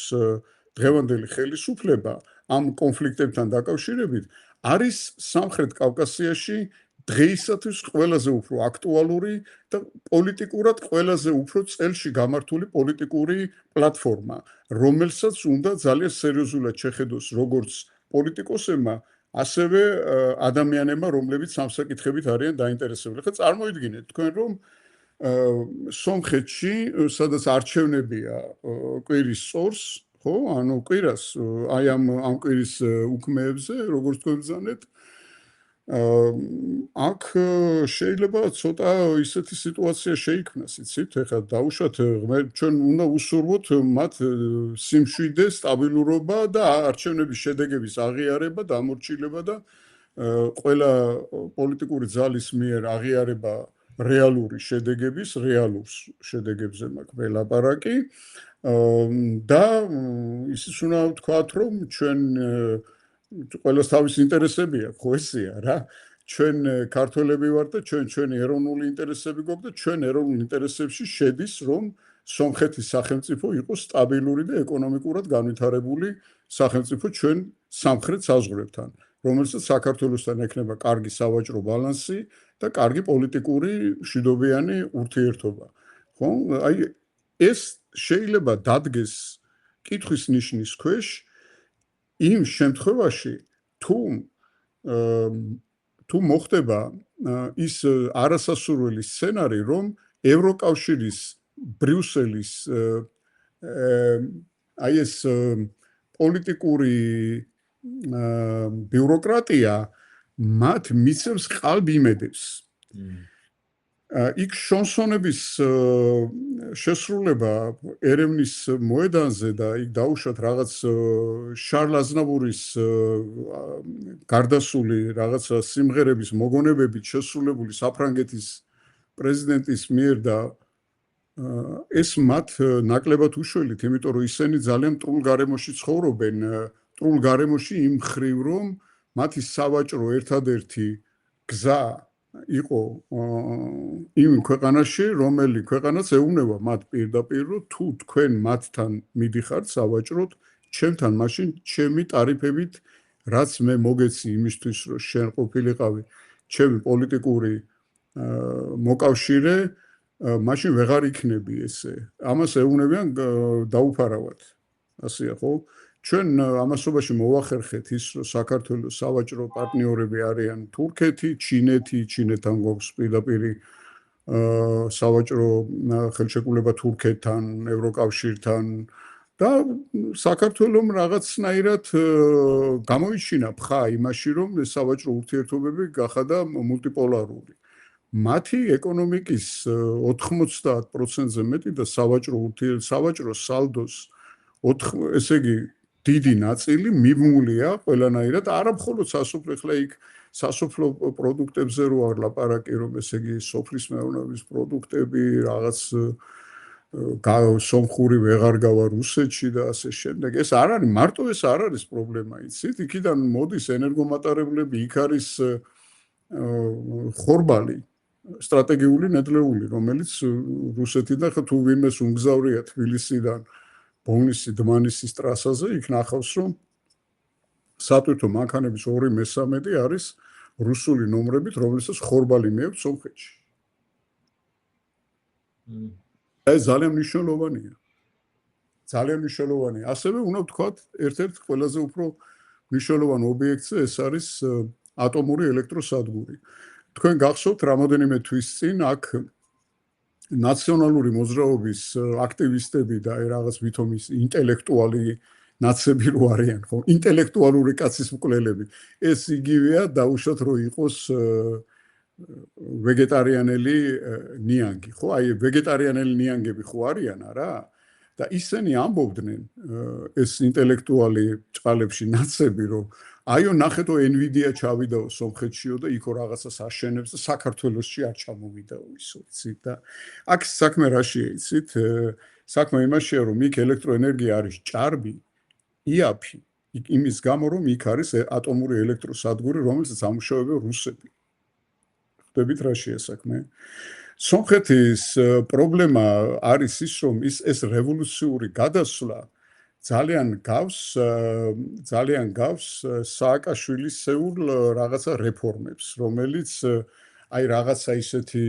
დღევანდელი ხელისუფლება ამ კონფლიქტებთან დაკავშირებით, არის სამხრეთ კავკასიაში დღეისათვის ყველაზე უფრო აქტუალური და პოლიტიკურად ყველაზე უფრო წელში გამართული პოლიტიკური პლატფორმა, რომელსაც უნდა ძალიან სერიოზულად შეხედოს როგორც პოლიტიკოსებმა, ასევე ადამიანებმა, რომლებიც ამ საკითხებით არიან დაინტერესებული. ხა წარმოიდგინეთ თქვენ, რომ სომხეთში, სადაც არჩევნებია კვირის წორს, ხო, ანუ კვირას, აი ამ კვირის უქმეებზე, როგორც თქვენ ბრძანეთ, აქ შეიძლება ცოტა ისეთი სიტუაცია შეიქმნას, იცით, ეხლა დაუშვათ ჩვენ უნდა უსურვოთ მათ სიმშვიდე, სტაბილურობა და არჩევნების შედეგების აღიარება, დამორჩილება და ყველა პოლიტიკური ძალის მიერ აღიარება რეალური შედეგებზე მაქვს ველაპარაკი და ისიც უნდა ვთქვათ, რომ ჩვენ ყველას თავის ინტერესები აქვს, ხო ესეა რა. ჩვენ ქართველები ვართ და ჩვენი ეროვნული ინტერესები გვაქვს და ჩვენ ეროვნულ ინტერესებში შედის, რომ სომხეთის სახელმწიფო იყოს სტაბილური და ეკონომიკურად განვითარებული სახელმწიფო ჩვენ სამხრეთ საზღვრებთან, რომელსაც საქართველოსთან ექნება კარგი სავაჭრო ბალანსი და კარგი პოლიტიკური მშვიდობიანი ურთიერთობა. ხო? აი ეს შეიძლება დადგეს კითხვის ნიშნის ქვეშ იმ შემთხვევაში, თუ მოხდება ის არასასურველი სცენარი, რომ ევროკავშირის ბრიუსელის აი ეს პოლიტიკური ბიუროკრატია მათ მიცემს ყალბიმედებს. იქ შონსონების შესრულება ერევნის მოედანზე და იქ დაუშვათ რაღაც შარლ აზნავურის გარდასული რაღაცა სიმღერების მოგონებებით შესრულებული საფრანგეთის პრეზიდენტის მიერ და ეს მათ ნაკლებად უშველით, იმიტომ რომ ისინი ძალიან მტრულ გარემოში ცხოვრობენ, მტრულ გარემოში იმ მხრივ, რომ მათი სავაჭრო ერთადერთი გზა იყო იმ ქვეყანაში, რომელი ქვეყანაც ეუბნება მათ პირდაპირ, რომ თუ თქვენ მათთან მიდიხართ სავაჭროდ, ჩემთან მაშინ ჩემი ტარიფებით, რაც მე მოგეცი იმისთვის, რომ შენ ყოფილიყავი ჩემი პოლიტიკური მოკავშირე, მაშინ ვეღარ იქნები ესე. ამას ეუბნებიან დაუფარავად. ასეა ხო? ჩვენ ამასობაში მოვახერხეთ ის, რომ საქართველოს სავაჭრო პარტნიორები არიან თურქეთი, ჩინეთი, ჩინეთთან გვაქვს პირდაპირი სავაჭრო ხელშეკრულება თურქეთთან, ევროკავშირთან და საქართველოს რაღაცნაირად გამოიჩინა ფხა იმაში, რომ სავაჭრო ურთიერთობები გახადა მულტიპოლარული. მათი ეკონომიკის 90%-ზე მეტი და სავაჭრო სალდოს ესე იგი დიდი ნაწილი მიმულია ყველანაირად არა მხოლოდ სასოფლო იქ სასოფლო პროდუქტებზე რო არ ლაპარაკი რომ ესე იგი სოფლის მეურნეობის პროდუქტები რაღაც სომხური ვეღარ გავა რუსეთში და ასე შემდეგ ეს არ არის მარტო ეს არ არის პრობლემა იცით იქიდან მოდის ენერგომატარებლები იქ არის ხორბალი სტრატეგიული ნედლეული რომელიც რუსეთიდან ხა თუ ვინმეს უმგზავრია თბილისიდან ბოლნისი დმანისის ტრასაზე იქ ნახავს რომ სატვირთო მანქანების 2/3 არის რუსული ნომრებით რომელსაც ხორბალი მიაქვს სომხეთში ეს ძალიან მნიშვნელოვანია ძალიან მნიშვნელოვანია ასევე უნდა ვთქვათ ერთ-ერთ ყველაზე უფრო მნიშვნელოვან ობიექტზე ეს არის ატომური ელექტროსადგური თქვენ გახსოვთ რამოდენიმე თვის წინ აქ ნაციონალური მოძრაობის აქტივისტები და რაღაც ვითომ ის ინტელექტუალი ნაცები რო არიან ხო ინტელექტუალური კაცის მკვლელები ეს იგივეა დაუშვათ რომ იყოს ვეგეტარიანელი ნიანგი ხო აი ვეგეტარიანელი ნიანგები ხო არიან არა და ისინი ამბობდნენ ეს ინტელექტუალი ჭყალებში ნაცები რომ აიო ნახეთო NVIDIA ჩავიდაო სომხეთშიო და იქო რაღაცას აშენებს და საქართველოსში არ ჩამოვიდაო ისო იცით და აქ საქმე რაშია იცით საქმე იმაშია რომ იქ ელექტროენერგია არის ჭარბი იაფი იმის გამო რომ იქ არის ატომური ელექტროსადგური რომელსაც ამუშავებენ რუსები ხვდებით რაშია საქმე სომხეთის პრობლემა არის ის რომ ეს რევოლუციური გადასვლა ძალიან გავს სააკაშვილისეულ რაღაცა რეფორმებს რომელიც აი რაღაცა ისეთი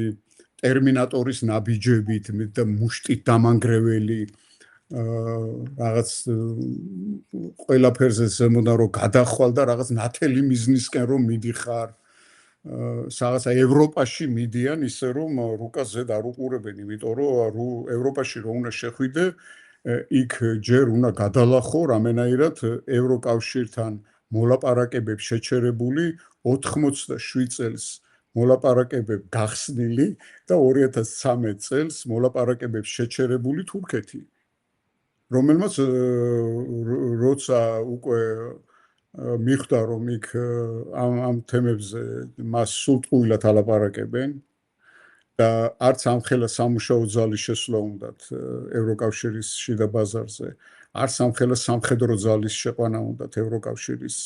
ტერმინატორის ნაბიჯებით და მუშტით დამანგრეველი რაღაც ყველაფერზე ზემოდან რომ გადახვალ და რაღაც ნათელი მიზნისკენ რომ მიდიხარ რაღაცა ევროპაში მიდიან ისე რომ რუკას ზედ არ უყურებენ იმიტომ რომ ევროპაში რომ უნდა შეხვიდე იქ ჯერ უნდა გადალახო რამენაირად ევროკავშირთან მოლაპარაკებებს შეჩერებული 87 წელს მოლაპარაკებებ გახსნილი და 2013 წელს მოლაპარაკებებს შეჩერებული თურქეთი რომელმაც როცა უკვე მიხვდა რომ იქ ამ თემებზე მას სულტყუილად ალაპარაკებენ და არც ამხელა სამუშაო ძალის შესვლა უნდათ ევროკავშირის შიდა ბაზარზე არც ამხელა სამხედრო ძალის შეყვანა უნდათ ევროკავშირის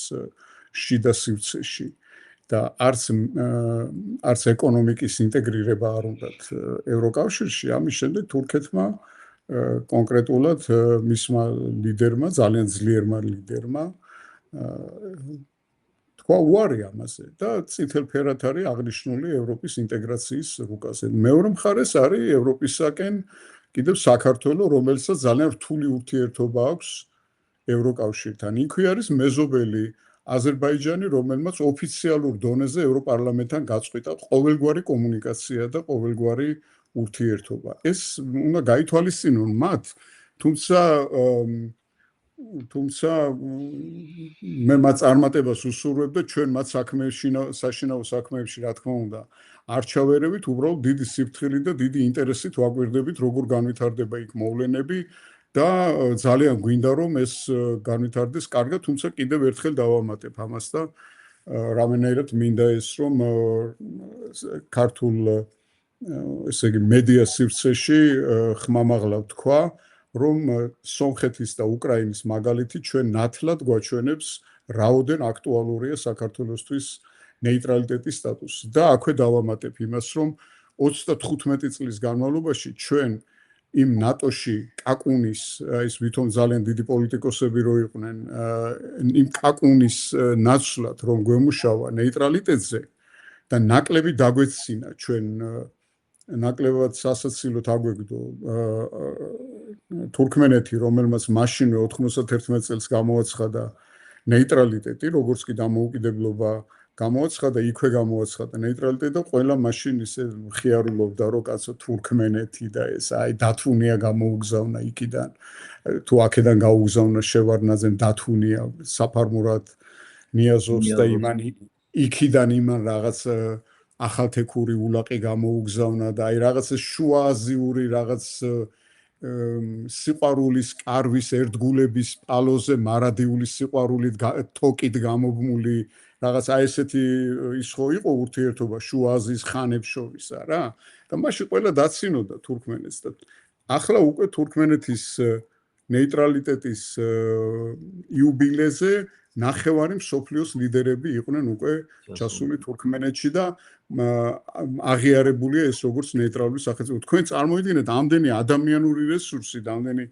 შიდა სივრცეში და არც ეკონომიკის ინტეგრირება არ უნდათ ევროკავშირში ამის შემდეგ თურქეთმა კონკრეტულად მისმა ლიდერმა ძალიან ძლიერმა ლიდერმა თქვა უარი ამაზე და წითელ ფერად არის აღნიშნული ევროპის ინტეგრაციის რუკაზე. მეორე მხარეს არის ევროპისაკენ კიდევ საქართველო, რომელსაც ძალიან რთული ურთიერთობა აქვს ევროკავშირთან. იქვე არის მეზობელი აზერბაიჯანი, რომელმაც ოფიციალურ დონეზე ევროპარლამენტთან გაწყვიტა ყოველგვარი კომუნიკაცია და ყოველგვარი ურთიერთობა. ეს უნდა გაითვალისწინონ მათ, თუმცა მე მათ წარმატებას უსურვებ და ჩვენ მათ საშინაო საქმეებში რა თქმა უნდა არ ჩავერევით, უბრალოდ დიდი სიფრთხილით და დიდი ინტერესით ვაკვირდებით როგორ განვითარდება იქ მოვლენები და ძალიან გვინდა რომ ეს განვითარდეს კარგად, თუმცა კიდევ ერთხელ დავამატებ ამას და რამენაირად მინდა ეს რომ ქართულ ესე იგი მედია სივრცეში ხმამაღლა ვთქვა რომ სომხეთის და უკრაინის მაგალითი ჩვენ ნათლად გვაჩვენებს რაოდენ აქტუალურია საქართველოსთვის ნეიტრალიტეტის სტატუსი და აქვე დავამატებ იმას რომ 35 წლის განმავლობაში ჩვენ იმ ნატოში კაკუნის ის ვითომ ძალიან დიდი პოლიტიკოსები რო იყვნენ იმ კაკუნის ნაცვლად რომ გვემუშავა ნეიტრალიტეტზე და ნაკლები დაგვეცინა ჩვენ ნაკლებად სასაცილოდ აგვეგდო თურქმენეთი, რომელმაც მაშინვე 91 წელს გამოაცხადა ნეიტრალიტეტი, როგორც კი დამოუკიდებლობა გამოაცხადა, იქვე გამოაცხადა ნეიტრალიტეტი და ყველა მაშინ ისე ხიარულობდა, რომ კაცო თურქმენეთი და ეს აი დათუნია გამოუგზავნა იქიდან. თუ აქედან გაუგზავნა შევარდნაძემ დათუნია საფარმურად ნიაზოვს და იქიდან იმან რაღაც ახალთექური ულაყი გამოუგზავნა და აი რაღაც შუააზიური რაღაც სიყვარულის კარვის ერთგულების პალოზე მარადიული სიყვარულით თოკით გამობმული რაღაც აი ესეთი ის ხო იყო ურთიერთობა შუა აზიის ხანებს შორის არა და მაშინ ყველა დაცინოდა თურქმენეთს და ახლა უკვე თურქმენეთის ნეიტრალიტეტის იუბილეზე ნახევარი მსოფლიოს ლიდერები იყვნენ უკვე ჩასული თურქმენეთში და აღიარებულია ეს როგორც ნეიტრალური სახელმწიფო. თქვენ წარმოიდგინეთ, ამდენი ადამიანური რესურსი და ამდენი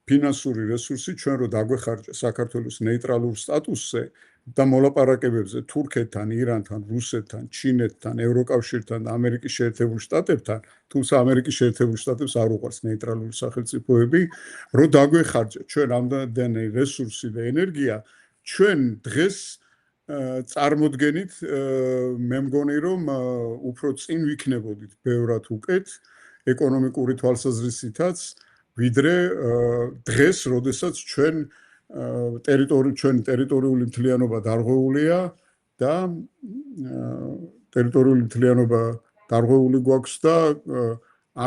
ფინანსური რესურსი ჩვენ რო დაგვეხარჯა საქართველოს ნეიტრალურ სტატუსზე და მოლაპარაკებებზე თურქეთთან, ირანთან, რუსეთთან, ჩინეთთან, ევროკავშირთან და ამერიკის შეერთებულ შტატებთან, თუმცა ამერიკის შეერთებულ შტატებს არ უყვარს ნეიტრალური სახელმწიფოები, რო დაგვეხარჯა ჩვენ ამდენი რესურსი და ენერგია, ჩვენ დღეს წარმოდგენით მე მგონი რომ უფრო წინ ვიქნებოდით ბევრად უკეთ ეკონომიკური თვალსაზრისითაც ვიდრე დღეს როდესაც ჩვენ ტერიტორიული მთლიანობა დარღვეულია და ტერიტორიული მთლიანობა დარღვეული გვაქვს და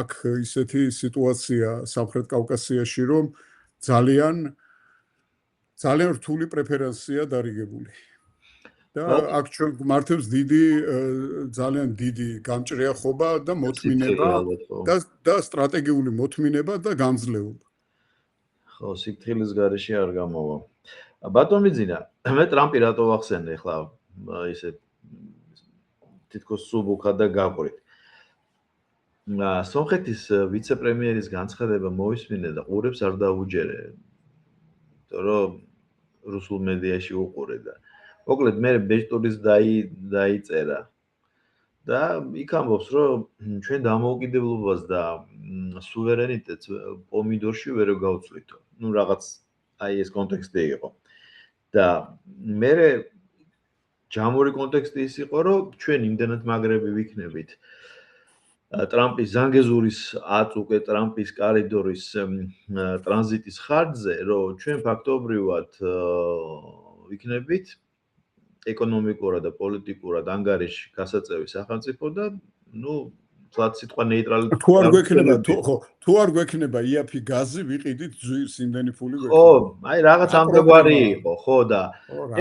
აქ ისეთი სიტუაცია სამხრეთ კავკასიაში რომ ძალიან რთული პრეფერენსია დარიგებული და აქ ჩვენ მართებს ძალიან დიდი გამჭრიახობა და მოთმინება და სტრატეგიული მოთმინება და გამძლეობა. ხო, სიფრთხილის გარეშე არ გამოვა. ბატონ მიძინა, მე ტრამპი რატო ვახსენე ახლა ისე თითქოს სუბუქად და გაყვრით. სომხეთის ვიცე-პრემიერის განცხადება მოვისმინე და ყურებს არ დაუჯერე. იმიტომ რომ რუსულ მედიაში უყურე და მოკლედ მე ბეჭდურის დაიწერა და იქ ამბობს რომ ჩვენ დამოუკიდებლობას და სუვერენიტეტს პომიდორში ვერ გავწვით. ნუ რაღაც აი ეს კონტექსტი იყო. და მე ჯამური კონტექსტი ის იყო რომ ჩვენ იმდენად მაგრები ვიქნებით ტრამპის ზანგეზურის აწუყე ტრამპის კორიდორის ტრანზიტის ხარჯზე რომ ჩვენ ფაქტობრივად ვიქნებით ეკონომიკურად და პოლიტიკურად ანგარიში გასაწევი სახელმწიფო და ნუ თლაც სიტყვა ნეიტრალიტეტი თუ არ გვექნება იაფი გაზი ვიყიდით ძვირს იმდენი ფული გვექნება. ხო, აი რაღაც ამდაგვარი იყო, ხო და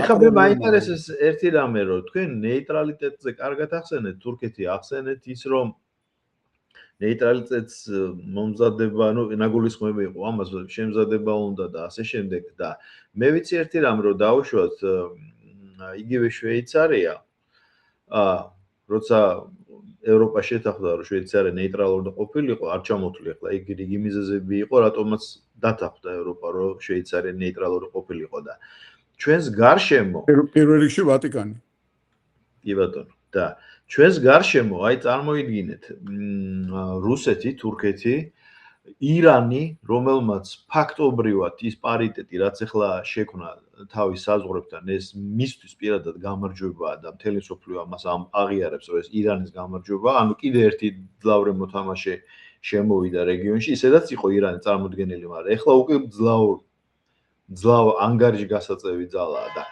ეხლა მე მაინტერესებს ერთი რამე რომ თქვენ ნეიტრალიტეტზე კარგად ახსენეთ თურქეთი ახსენეთ ის რომ ნეიტრალიტეტს მომზადება, ნუ ნაგულისხმები იყო ამას შემზადება უნდა და ასე შემდეგ და მე ვიცი ერთი რამ რომ დაუშვათ იგივე შვეიცარია როცა ევროპა შეთანხმდა რომ შვეიცარია ნეიტრალური ყოფილიყო არ ჩამოთვლი ახლა იგი მიზეზები იყო რატომაც დათანხმდა ევროპა რომ შვეიცარია ნეიტრალური ყოფილიყო და ჩვენს გარშემო პირველ რიგში ვატიკანი კი ბატონო და ჩვენს გარშემო აი წარმოიდგინეთ რუსეთი, თურქეთი, ირანი, რომელმაც ფაქტობრივად ის პარიტეტი რაც ახლა შექმნა თავის საზღვრებთან ეს მისთვის პირადად გამარჯვებაა და მთელი მსოფლიო ამას აღიარებს რომ ეს ირანის გამარჯვება, ანუ კიდე ერთი ძლავრი მოთამაშე შემოვიდა რეგიონში, ისედაც იყო ირანი წარმოდგენილი, მაგრამ ახლა უკვე ძლავ ანგარიში გასაწევი ძალაა და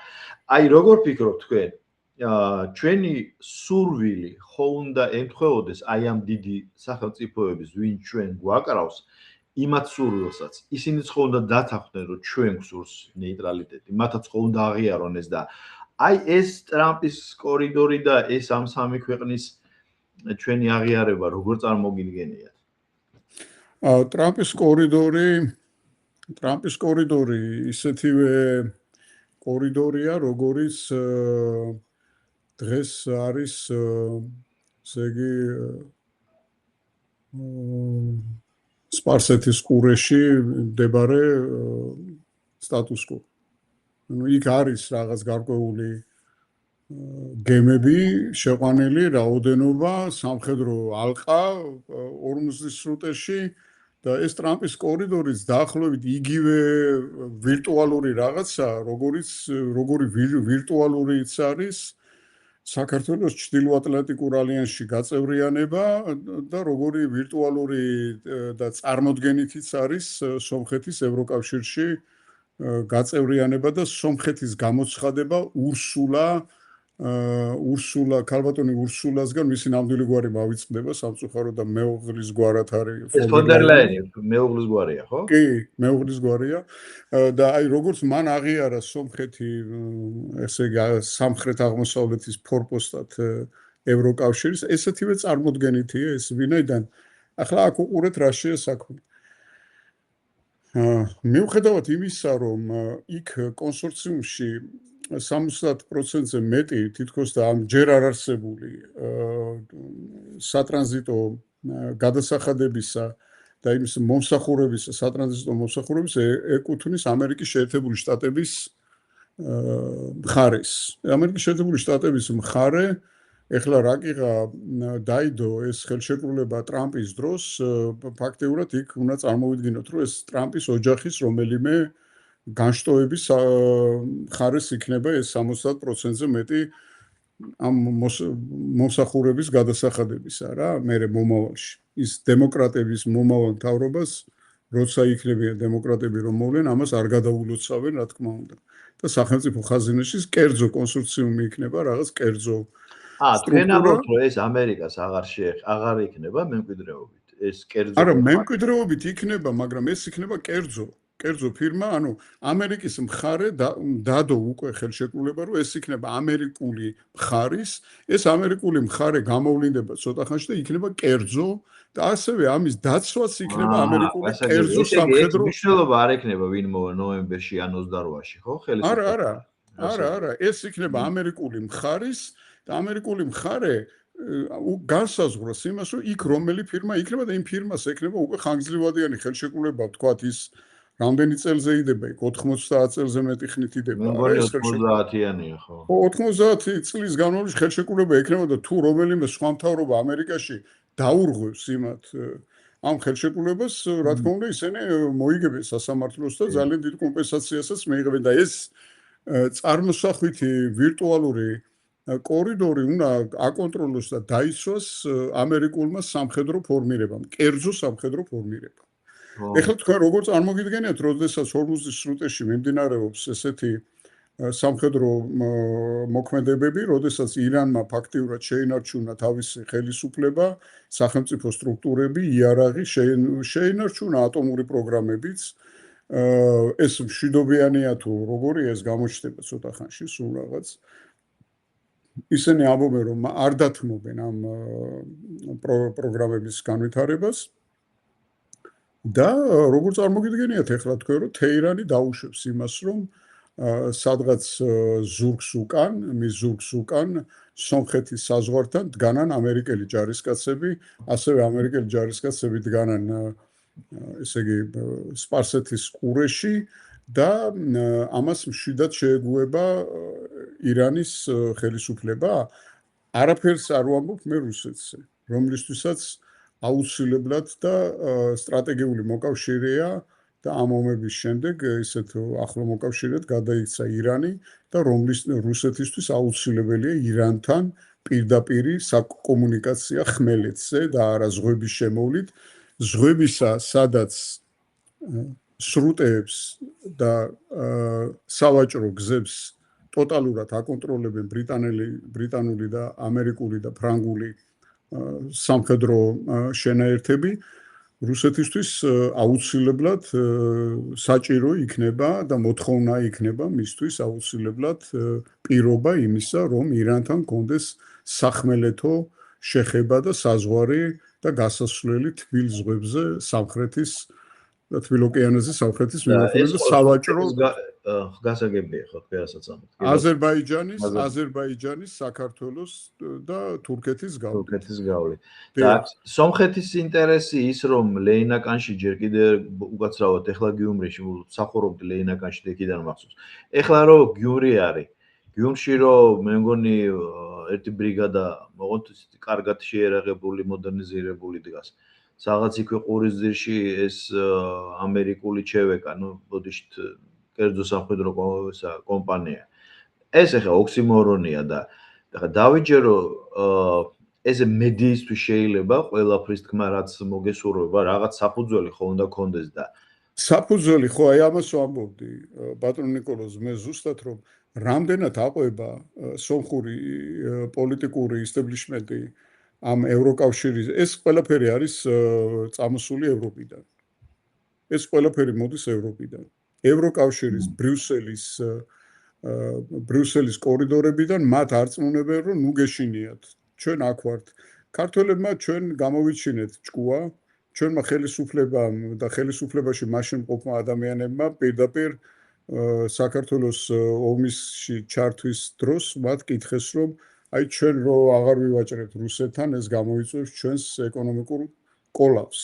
აი როგორ ფიქრობთ თქვენ ჩვენი სურვილი ხო უნდა ემთხვეოდეს აი ამ დიდი სახელმწიფოების ვინ ჩვენ გვაკრავს იმათ სურვილსაც ისინიც ხო უნდა დათანხმდნენ რომ ჩვენ გვსურს ნეიტრალიტეტი მათაც ხო უნდა აღიარონ ეს და აი ეს ტრამპის კორიდორი და ეს ამ სამი ქვეყნის ჩვენი აღიარება როგორ წარმოგიდგენიათ ტრამპის კორიდორი ისეთივე კორიდორია როგორიც დღეს არის ესე იგი სპარსეთის ყურეში მდებარე სტატუს-კვო. ანუ იქ არის რაღაც გარკვეული გემები შეყვანილი, რაოდენობა, სამხედრო ალყა ორმზის სრუტეში და ეს ტრამპის კორიდორიც დაახლოებით იგივე ვირტუალური რაღაცა, როგორი ვირტუალურიც არის საქართველოს ჩრდილოატლანტიკურ ალიანსში გაწევრიანება და როგორი ვირტუალური და წარმოდგენითიც არის სომხეთის ევროკავშირში გაწევრიანება და სომხეთის გამოცხადება ქალბატონი ურსულასგან მისი ნამდვილი გვარი მავიწყდება სამწუხაროდ და მეუღლის გვარად არის ეს ფონ დერ ლაინი მეუღლის გვარია, ხო? კი, მეუღლის გვარია და აი როგორც მან აღიარა სომხეთი ესე იგი სამხრეთ აღმოსავლეთის ფორპოსტად ევროკავშირის, ესეთივე წარმოდგენითია ეს ვინაიდან ახლა აქ უყურეთ რა შეესაქმნა. მიუხედავად იმისა, რომ იქ კონსორციუმში 70%-ზე მეტი თითქოს და ამ ჯერ არ არსებული სატრანზიტო გადასახადებისა და იმის მომსახურებისა, სატრანზიტო მომსახურებისა ეკუთვნის ამერიკის შეერთებული შტატების მხარეს. ამერიკის შეერთებული შტატების მხარე ეხლა რაკიღა დაიდო ეს ხელშეკრულება ტრამპის დროს, ფაქტიურად იქ უნდა წარმოვიდგინოთ, რომ ეს ტრამპის ოჯახის რომელიმე განშტოების მხარეს იქნება ეს 70%-ზე მეტი ამ მომსახურების გადასახადებისა რა, მერე მომავალში. ის დემოკრატების მომავალ მთავრობას, როცა იქნებიან დემოკრატები რომ მოვლენ, ამას არ გადაულოცავენ, რა თქმა უნდა. და სახელმწიფო ხაზინაში კერძო კონსორციუმი იქნება, რაღაც კერძო თქვენ ამბობთ, რომ ეს ამერიკას აღარ იქნება მემკვიდრეობით. ეს კერძო არა, მემკვიდრეობით იქნება, მაგრამ ეს იქნება კერძო ფირმა, ანუ ამერიკის მხარე დადო უკვე ხელშეკრულება, რომ ეს იქნება ამერიკული მხარის, ეს ამერიკული მხარე გამოვლინდება ცოტა ხანში და იქნება კერძო და ასევე ამის დაცვაც იქნება ამერიკული კერძო სამხედრო. ეს მნიშვნელობა არ იქნება ვინ მოვა ნოემბერში ან 28-ში, ხო? არა, ეს იქნება ამერიკული მხარის და ამერიკული მხარე განსაზღვროს იმას, რომ იქ რომელი ფირმა იქნება და იმ ფირმას ექნება უკვე ხანგრძლივადიანი ხელშეკრულება, ვთქვათ ის რამდენი წელზე იდება იქ 90 წელზე მეტი ხნით იდება. ეს 90-იანია, ხო? 90 წლის განმავლობაში ხელშეკრულება ექნება და თუ რომელიმე სხვა მთავრობა ამერიკაში დაურღვევს იმათ ამ ხელშეკრულებას, რა თქმა უნდა, ისინი მოიგებენ სასამართლოს და ძალიან დიდ კომპენსაციასაც მიიღებენ და ეს წარმოსახვითი ვირტუალური კორიდორი უნდა აკონტროლოს და დაიცვას ამერიკულმა სამხედრო ფორმირებამ, კერძო სამხედრო ფორმირებამ. ეხლა თქვენ როგორ წარმოგიდგენიათ, როდესაც ჰორმუზის სრუტეში მიმდინარეობს ესეთი სამხედრო მოქმედებები, როდესაც ირანმა ფაქტიურად შეინარჩუნა თავისი ხელისუფლება, სახელმწიფო სტრუქტურები, იარაღი, შეინარჩუნა ატომური პროგრამებიც, ეს მშვიდობიანია თუ როგორი ეს გამოჩნდება ცოტა ხანში, სულ რაღაც. ისინი ამბობენ, რომ არ დათმობენ ამ პროგრამების განვითარებას. და როგორ წარმოგიდგენიათ ახლა თქვენ რომ თეირანი დაუშვებს იმას რომ სადღაც ზურგს უკან სომხეთის საზღვართან დგანან ამერიკელი ჯარისკაცები, ასევე ამერიკელი ჯარისკაცები დგანან ესე იგი სპარსეთის ყურეში და ამას მშვიდად შეეგუება ირანის ხელისუფლება. არაფერს არ ვამბობ მე რუსეთზე, რომლისთვისაც აუცილებლად და სტრატეგიული მოკავშირეა და ამ ომების შემდეგ ისეთ ახლო მოკავშირედ გადაიქცა ირანი და რომლის რუსეთისთვის აუცილებელია ირანთან პირდაპირი საკომუნიკაცია ხმელეთზე და არა ზღვების შემოვლით, ზღვებისა, სადაც სრუტეებს და სავაჭრო გზებს ტოტალურად აკონტროლებენ ბრიტანული და ამერიკული და ფრანგული სამხედრო შენაერთები, რუსეთისთვის აუცილებლად საჭირო იქნება და მოთხოვნა იქნება მისთვის აუცილებლად პირობა იმისა, რომ ირანთან კონდეს სახმელეთო შეხება და საზღვარი და გასასვლელი თბილ ზღვებზე სამხრეთის და თბილ ოკეანეზე სამხრეთის მიმართულებით სავაჭრო გასაგებია ხო თქვენასაც ამბობთ. აზერბაიჯანის, საქართველოს და თურქეთის გავლით. და სომხეთის ინტერესი ის რომ ლეინაკანში ჯერ კიდე უკაცრავად ეხლა გიუმრიში სახურობთ ლეინაკანში დეკიდან მახსოვს. ეხლა რო გიუმრი არის. გიუმში რო მე მგონი ერთი ბრიგადა მოყოთ კარგად შეერაღებული, მოდერნიზირებული დგას. რაღაც იქვე ყურის ძირში ეს ამერიკული ჩევეკა, ბოდიშით კერძო სამხედრო კომპანია. ეს ახლა ოქსიმორონია და ახლა დავიჯერო ეს მედიისთვის შეიძლება ყველაფრის თქმა რაც მოგესურვება, რაღაც საფუძველი ხო უნდა კონდეს და საფუძველი ხო აი ამას ვამბობდი ბატონ ნიკოლოზ მე ზუსტად რომ რამდენად აყვება სომხური პოლიტიკური ისტაბლიშმენტი ამ ევროკავშირის ეს ყველაფერი არის წამოსული ევროპიდან ეს ყველაფერი მოდის ევროპიდან ევროკავშირის ბრიუსელის კორიდორებიდან მათ არწმუნებენ რომ ნუ გეშინიათ ჩვენ აქ ვართ ქართველებმა ჩვენ გამოვიჩინეთ ჭკუა ჩვენმა ხელისუფლებამ და ხელისუფლებაში მაშინ მყოფმა ადამიანებმა პირდაპირ საქართველოს ომისში ჩართვის დროს მათ კითხეს რომ აი ჩვენ რო აღარ ვივაჭრებთ რუსეთთან ეს გამოიწვევს ჩვენს ეკონომიკურ კოლაფს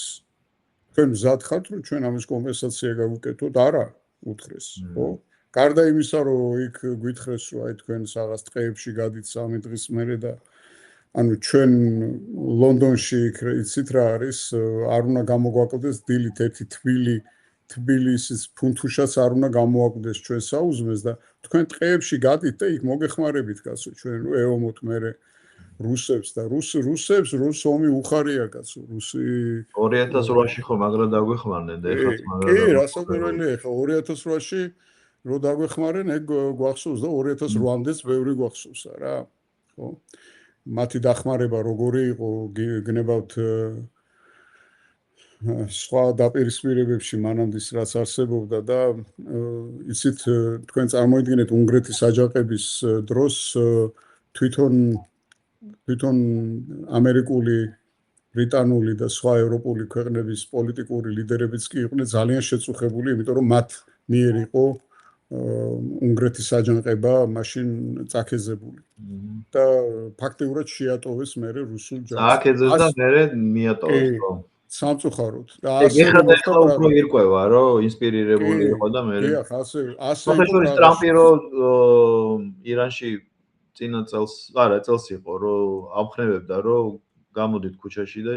თქვენ მზად ხართ რომ ჩვენ ამის კომპენსაცია გავუკეთოთ არა უთხრეს ხო გარდა იმისა რომ იქ გვითხრეს რომ აი თქვენ რაღაც ტყეებში გადით 3 დღის მერე და ანუ ჩვენ ლონდონში იცით რა არის არ უნდა გამოგვაკლდეს დილით ერთი თბილისის ფუნთუშაც არ უნდა გამოაკვდეს ჩვენ საუზმეს და თქვენ ტყეებში გადით და იქ მოგეხმარებით კაცო ჩვენ რო ეომოთ მერე რუსებს და რუსებს რუს ომი უხარია კაცო რუსი 2008-ში ხო მაგრა დაგვეხმარნენ და ეხლაც მაგრამ კი რასაკვირველია ხო 2008-ში რო დაგვეხმარენ ეგ გვახსოვს და 2008-მდეც ბევრი გვახსოვს რა ხო მათი დახმარება როგორი იყო გნებავთ სხვა დაპირისპირებებში მანამდის რაც არსებობდა და იცით თქვენ წარმოიდგინეთ უნგრეთის აჯანყების დროს თვითონ ამერიკული ბრიტანული და სხვა ევროპული ქვეყნების პოლიტიკური ლიდერებიც კი იყვნენ ძალიან შეწუხებული იმიტომ რომ მათ მიერ იყო უნგრეთის აჯანყება მაშინ წაქეზებული და ფაქტიურად შეატოვეს მერე რუსულ ჯარს. წაქეზეს და მერე მიატოვეს ხო? სამწუხაროდ. და ახლა უფრო ირკვევა რომ ინსპირირებული იყო და მერე. კი, ასე პროფესორი ტრამპი რომ ირანში წინა წელს, არა წელს იყო რომ ამხნევებდა რომ გამოდით ქუჩაში და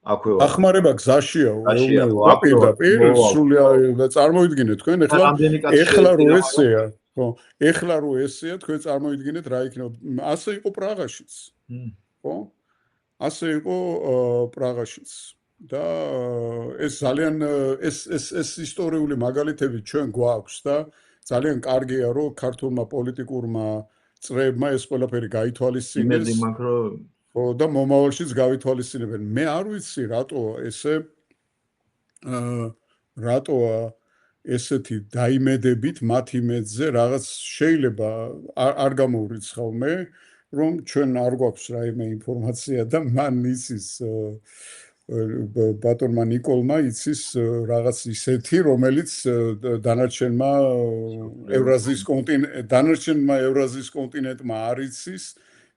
აქვე ვარ. ახმარება გზაშია, ეუბნება პირდაპირ სრულად და წარმოიდგინეთ თქვენ ეხლა რო ესეა, ხო, ეხლა რო ესეა თქვენ წარმოიდგინეთ რა იქნება. ასე იყო პრაღაშიც. ხო? ასე იყო პრაღაშიც. და ეს ძალიან ეს ისტორიული მაგალითები ჩვენ გვაქვს და ძალიან კარგია რომ ქართულმა პოლიტიკურმა წრეებმა ეს ყველაფერი გაითვალისწინეს. იმედი მაქვს რომ ხო და მომავალშიც გავითვალისწინებენ. მე არ ვიცი რატოა ესე რატოა ესეთი დაიმედებით მათ იმედზე რაღაც შეიძლება არ გამოურიცხავ მე რომ ჩვენ არ გვაქვს რაიმე ინფორმაცია და მან იცის ბატონმა ნიკოლმა იცის რაღაც ისეთი რომელიც დანარჩენმა ევრაზიის კონტინენტმა არ იცის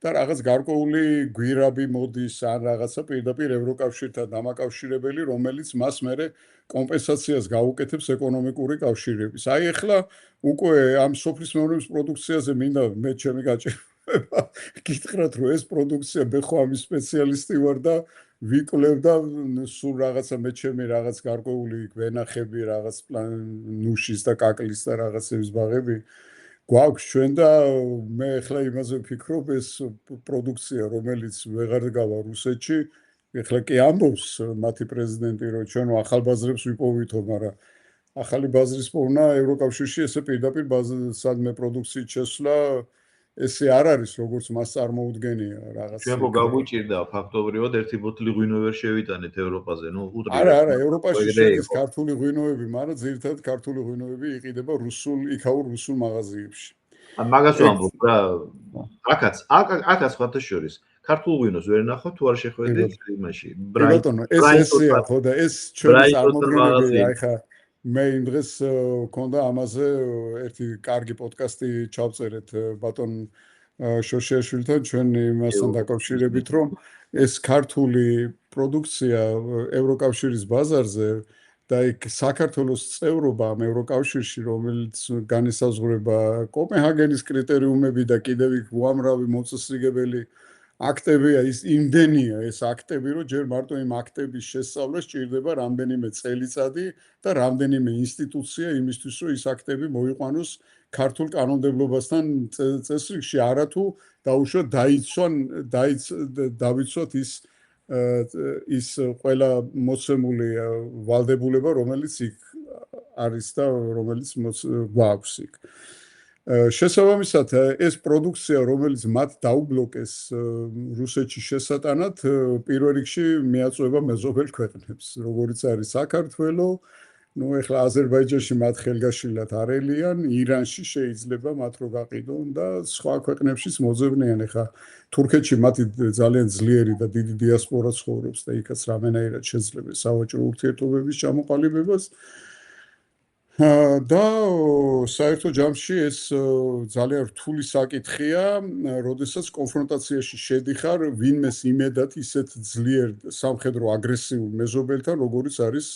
და რაღაც გარკვეული გვირაბი მოდის ან რაღაცა პირდაპირ ევროკავშირთან დამაკავშირებელი რომელიც მას მერე კომპენსაციას გაუკეთებს ეკონომიკური კავშირების. აი ახლა უკვე ამ სოფლის მეურნეობის პროდუქციაზე მინდა მე ჩემი გაჭირვება გითხრათ რომ ეს პროდუქცია მე ხო ამის სპეციალისტი ვარ და ვიკვლევ და სულ რაღაცა მე ჩემი რაღაც გარკვეული ვენახები რაღაც ნუშის და კაკლის და რაღაცების ბაღები გვაქვს ჩვენ და მე ახლა იმაზე ვფიქრობ ეს პროდუქცია რომელიც ვეღარ გავა რუსეთში ახლა კი ამბობს მათი პრეზიდენტი რომ ჩვენ ახალბაზრებს ვიპოვითო მაგრამ ახალი ბაზრის პოვნა ევროკავშირში ესე პირდაპირ სადმე პროდუქციის შესვლა ესე არ არის როგორც მას წარმოუდგენია რაღაც ჩვენ ხო გაგვიჭირდა ფაქტობრივად ერთი ბოთლი ღვინო ვერ შევიტანეთ ევროპაზე ნუ უტრია არა ევროპაში შედის ქართული ღვინოები მაგრამ ძირითადად ქართული ღვინოები იყიდება იქაურ რუსულ მაღაზიებში მაგას ვამბობ რა აკაც ხათაშორის ქართულ ღვინოს ვერ ნახავ თუ არ შეხვედით იმაში ბატონო ეს ესეა ხო და ეს ჩვენი წარმოდგენები აი ხა მე იმ დღეს მქონდა ამაზე ერთი კარგი პოდკასტი ჩავწერეთ ბატონ შოშიაშვილთან ჩვენ იმასთან დაკავშირებით რომ ეს ქართული პროდუქცია ევროკავშირის ბაზარზე და იქ საქართველოს წევრობა ამ ევროკავშირში რომელიც განისაზღვრება კოპენჰაგენის კრიტერიუმები და კიდევ იქ უამრავი მოწესრიგებელი აქტებია ის იმდენია ეს აქტები, რომ ჯერ მარტო იმ აქტების შესწავლას ჭირდება რამდენიმე წელიწადი და რამდენიმე ინსტიტუცია იმისთვის, რომ ის აქტები მოიყვანოს ქართულ კანონმდებლობასთან წესრიგში, არათუ დაუშვათ დავიცვათ ის ყველა მოცემული ვალდებულება, რომელიც იქ არის და რომელიც გვაქვს იქ. შესაბამისად, ეს პროდუქცია, რომელიც მათ დაუბლოკეს რუსეთში შესატანად, პირველ რიგში მიაწვევა მეზობელ ქვეყნებს, როგორიც არის საქართველო, ეხლა აზერბაიჯანში მათ ხელგაშლილად არელიან, ირანში შეიძლება მათ რო გაყიდონ და სხვა ქვეყნებშიც მოძებნიან. ეხლა თურქეთში მათი ძალიან ძლიერი და დიდი დიასპორა ცხოვრობს და იქაც რამენაირად შეძლებს სავაჭრო ურთიერთობების ჩამოყალიბებას. და საერთო ჯამში ეს ძალიან რთული საკითხია, როდესაც კონფრონტაციაში შედიხარ ვინმეს იმედად ისეთ ძლიერ სამხედრო აგრესიულ მეზობელთან, როგორიც არის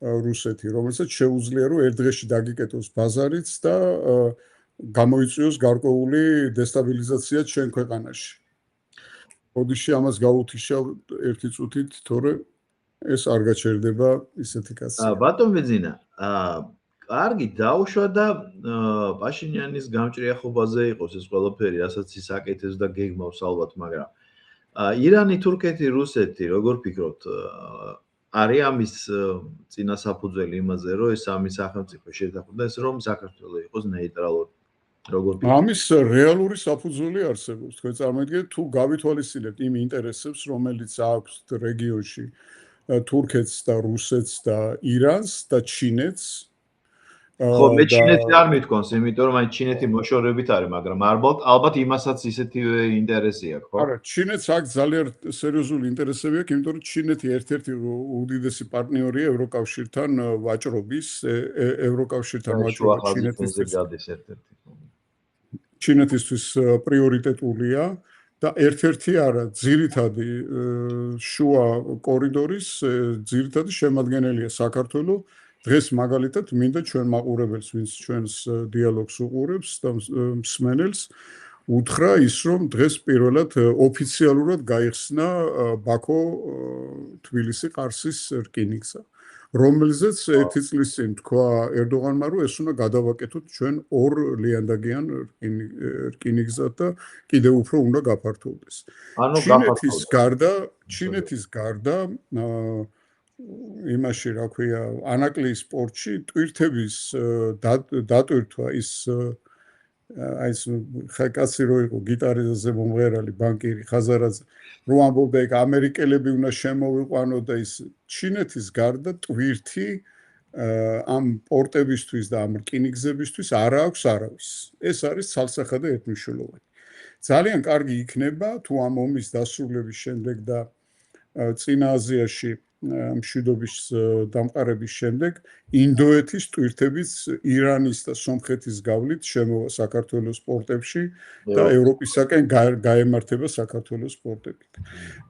რუსეთი, რომელსაც შეუძლია რომ ერთ დღეში დაგიკეტოს ბაზარიც და გამოიწვიოს გარკვეული დესტაბილიზაცია ჩვენ ქვეყანაში. ოდიში ამას გავუთიშავ ერთი წუთით, თორე ეს არ გაჩერდება ისეთი კაცი. ბატონ ბეძინა, კარგი დაუშვა და პაშინიანის გამჭრიახობაზე იყოს ეს ყველაფერი, რასაც ის აკეთებს და გეგმავს ალბათ, მაგრამ ირანი, თურქეთი, რუსეთი, როგორ ფიქრობთ, არის ამის წინასაფუძველი იმაზე, რომ ეს სამი სახელმწიფო შეთანხმდეს, რომ საქართველო იყოს ნეიტრალური. როგორ ფიქრობთ? ამის რეალური საფუძველი არსებობს. თქვენ წარმოიდგინეთ, თუ გავითვალისწინებთ იმ ინტერესებს, რომელიც აქვს რეგიონში თურქეთს და რუსეთს და ირანს და ჩინეთს. ხო, მე ჩინეთი არ მithქვამს, იმიტომ რომ აი ჩინეთი მოშორებით არის, მაგრამ ალბათ იმასაც ისეთივე ინტერესი აქვს, ხო? არა, ჩინეთს აქვს ძალიან სერიოზული ინტერესები აქვს, იმიტომ რომ ჩინეთი ერთ-ერთი უდიდესი პარტნიორია ევროკავშირთან ვაჭრობის, ევროკავშირთან ვაჭრობა ჩინეთისთვის პრიორიტეტულია და ერთ-ერთი არა, ძირითადი შუა კორიდორის ძირითადი შემადგენელია საქართველო. დღეს მაგალითად მინდა ჩვენ მაყურებელს, ვინც ჩვენს დიალოგს უყურებს და მსმენელს, უთხრა ის, რომ დღეს პირველად ოფიციალურად გაიხსნა ბაქო თბილისი ყარსის რკინიგზა, რომელზეც ერთი წლის წინ თქვა ერდოღანმა, რომ ეს უნდა გადავაკეთოთ ჩვენ ორ ლიანდაგიან რკინიგზად და კიდევ უფრო უნდა გაფართოვდეს. ჩინეთის გარდა იმაში, რა ქვია, ანაკლიის სპორტში ტვირთების დატვირთვა ის აი ეს ხაკაცი რო იყო გიტარაზე მომღერალი ბანკირი ხაზარაძე რო ამბობდა ეგ ამერიკელები უნდა შემოვიყვანო და ის ჩინეთის გარდა ტვირთი ამ პორტებისთვის და ამ რკინიგზებისთვის არ აქვს არავის. ეს არის ცალსახა და ერთმნიშვნელოვანი. ძალიან კარგი იქნება თუ ამ ომის დასრულების შემდეგ და წინა აზიაში მშვიდობის დამყარების შემდეგ ინდოეთის ტვირთებიც ირანის და სომხეთის გავლით შემოვა საქართველოს პორტებში და ევროპისაკენ გაემართება საქართველოს პორტები.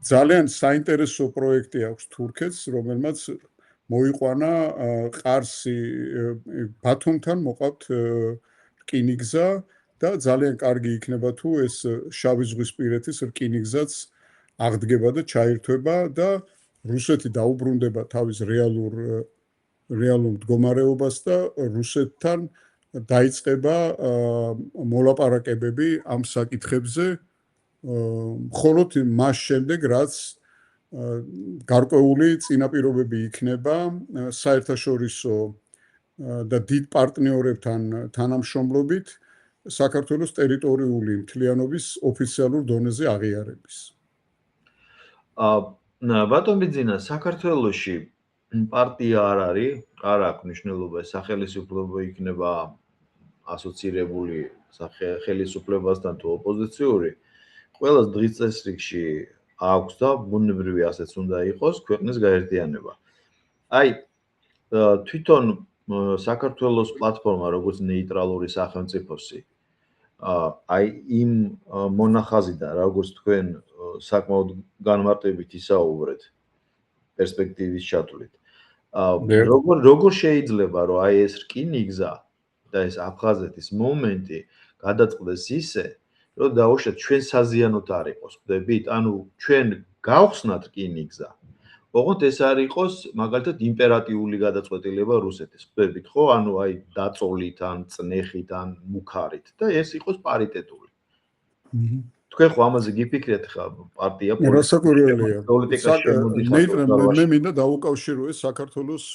ძალიან საინტერესო პროექტი აქვს თურქეთს, რომელმაც მოიყვანა ყარსი ბათუმთან მოყავთ რკინიგზა და ძალიან კარგი იქნება თუ ეს შავი ზღვისპირეთის რკინიგზაც აღდგება და ჩაირთვება და რუსეთი დაუბრუნდება თავის რეალურ მდგომარეობას და რუსეთთან დაიწყება მოლაპარაკებები ამ საკითხებზე, მხოლოდ მას შემდეგ, რაც გარკვეული წინაპირობები იქნება საერთაშორისო და დიდ პარტნიორებთან თანამშრომლობით საქართველოს ტერიტორიული მთლიანობის ოფიციალურ დონეზე აღიარების. ბატონ ბიძინა, საქართველოში პარტია არ არის, არ აქვს მნიშვნელობა, სახელისუფლება იქნება ასოცირებული ხელისუფლებასთან თუ ოპოზიციური. ყველას დღის წესრიგში აქვს და ბუნებრივი ასეც უნდა იყოს ქვეყნის გაერთიანება. აი თვითონ საქართველოს პლატფორმა როგორც ნეიტრალური სახელმწიფოსი აი იმ მონახაზიდან როგორც თქვენ საკმაოდ განმარტებით ისაუბრეთ პერსპექტივის ჩათვლით. როგორ შეიძლება რომ აი ეს რკინიგზა და ეს აფხაზეთის მომენტი გადაწყდეს ისე, რომ დაუშვათ ჩვენ საზიანოთ არ იყოს, ხვდებით? ანუ ჩვენ გავხსნათ რკინი გზა. ოღონდ ეს არ იყოს მაგალითად იმპერატიული გადაწყვეტილება რუსეთის, ხვდებით ხო? ანუ აი დაწოლით ან წნეხით ან მუქარით და ეს იყოს პარიტეტული. თქვენ ხო ამაზე გიფიქრეთ ხა პარტია პოლიტიკაში მე მინდა დაუკავშირო ეს საქართველოს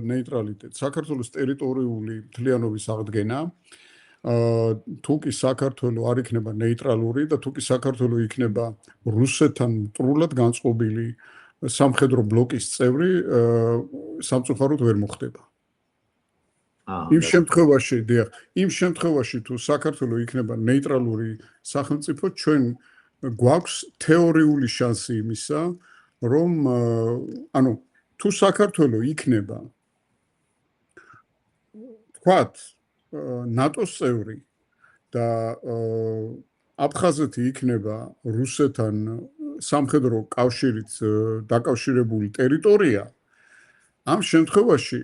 ნეიტრალიტეტს. საქართველოს ტერიტორიული მთლიანობის აღდგენა თუ კი საქართველო არ იქნება ნეიტრალური და თუ კი საქართველო იქნება რუსეთთან მტრულად განწყობილი სამხედრო ბლოკის წევრი სამწუხაროდ ვერ მოხდება. იმ შემთხვევაში თუ საქართველო იქნება ნეიტრალური სახელმწიფო, ჩვენ გვაქვს თეორიული შანსი იმისა, რომ ანუ თუ საქართველო იქნება თქვათ ნატოს წევრი და აფხაზეთი იქნება რუსეთთან სამხედრო კავშირით დაკავშირებული ტერიტორია, ამ შემთხვევაში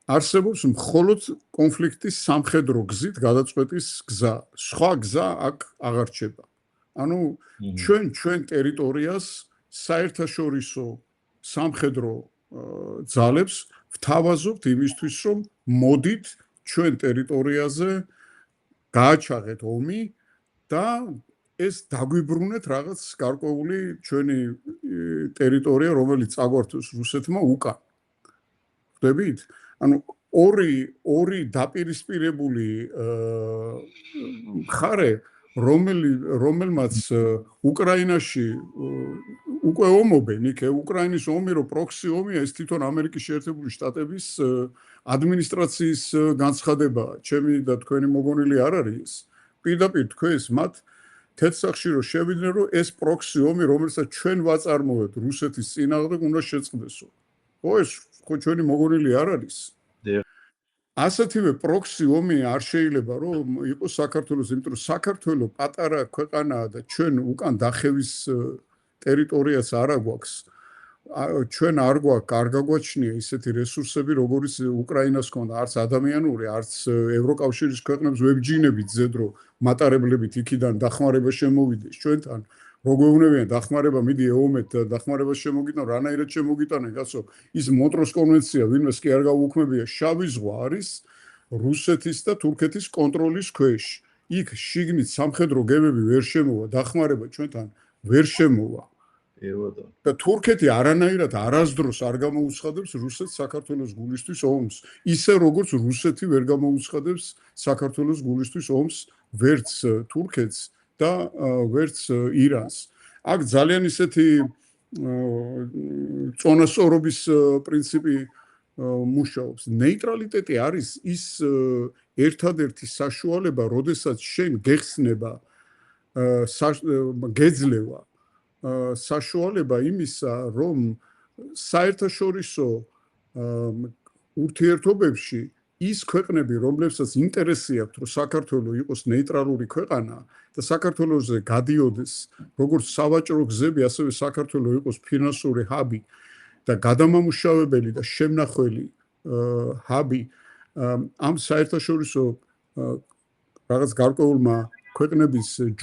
არსებობს მხოლოდ კონფლიქტის სამხედრო გზით გადაწყვეტის გზა. სხვა გზა აქ აღარ რჩება. ანუ ჩვენ ტერიტორიას საერთაშორისო სამხედრო ძალებს ვთავაზობთ იმისთვის, რომ მოდით ჩვენ ტერიტორიაზე გააჩაღეთ ომი და ეს დაგვიბრუნეთ რაღაც გარკვეული ჩვენი ტერიტორია, რომელიც წაგვართოს რუსეთმა უკან. ხვდებით? ანუ ორი დაპირისპირებული მხარე, რომელმაც უკრაინაში უკვე ომობენ, იქ უკრაინის ომი რო პროქსი ომია, ეს თვითონ ამერიკის შეერთებული შტატების ადმინისტრაციის განცხადებაა. ჩემი და თქვენი მოგონილი არ არის. პირდაპირ თქვენს მათ თეთრსახში რო შევიდნენ, რომ ეს პროქსი ომი, რომელსაც ჩვენ ვაწარმოებთ რუსეთის წინააღმდეგ, უნდა შეწყდესო. ხო, ეს ხო ჩვენი მოგონილი არ არის. ასეთივე პროქსი ომი არ შეიძლება რომ იყოს საქართველოს, იმიტომ რომ საქართველო პატარა ქვეყანაა და ჩვენ უკან დახევის ტერიტორიას არ აგვაქვს. ჩვენ არ გაგვაჩნია ისეთი რესურსები, როგორიც უკრაინას ჰქონდა, არც ადამიანური, არც ევროკავშირის ქვეყნებს ვებჯინებით ზედრო მატარებლებით იქიდან დახმარება შემოვიდეს ჩვენთან. როგეუნებიან დახმარება მიდი ეომეთ დახმარებას შემოგიტან, რანაირად შემოგიტანენ, კაცო, ის მონტროს კონვენცია, ვინმეს კი არ გაუქმებია, შავი ზღვა არის რუსეთის და თურქეთის კონტროლის ქვეშ. იქ შიგნით სამხედრო გემები ვერ შემოვა, დახმარება ჩვენთან ვერ შემოვა. და თურქეთი არანაირად არასდროს არ გამოუცხადებს რუსეთს საქართველოს გულისთვის ომს, ისე როგორც რუსეთი ვერ გამოუცხადებს საქართველოს გულისთვის ომს ვერც თურქეთს და ვერც ირანს. აქ ძალიან ისეთი წონასწორობის პრინციპი მუშაობს. ნეიტრალიტეტი არის ის ერთადერთი საშუალება, როდესაც შენ გეხსნება გეძლევა საშუალება იმისა, რომ საერთაშორისო ურთიერთობებში ის ქვეყნები, რომლებსაც ინტერესი აქვთ, რომ საქართველო იყოს ნეიტრალური ქვეყანა და საქართველოზე გადიოდეს როგორც სავაჭრო გზები, ასევე საქართველო იყოს ფინანსური ჰაბი და გადამამუშავებელი და შემნახველი ჰაბი, ამ საერთაშორისო რაღაც გარკვეულმა ქვეყნების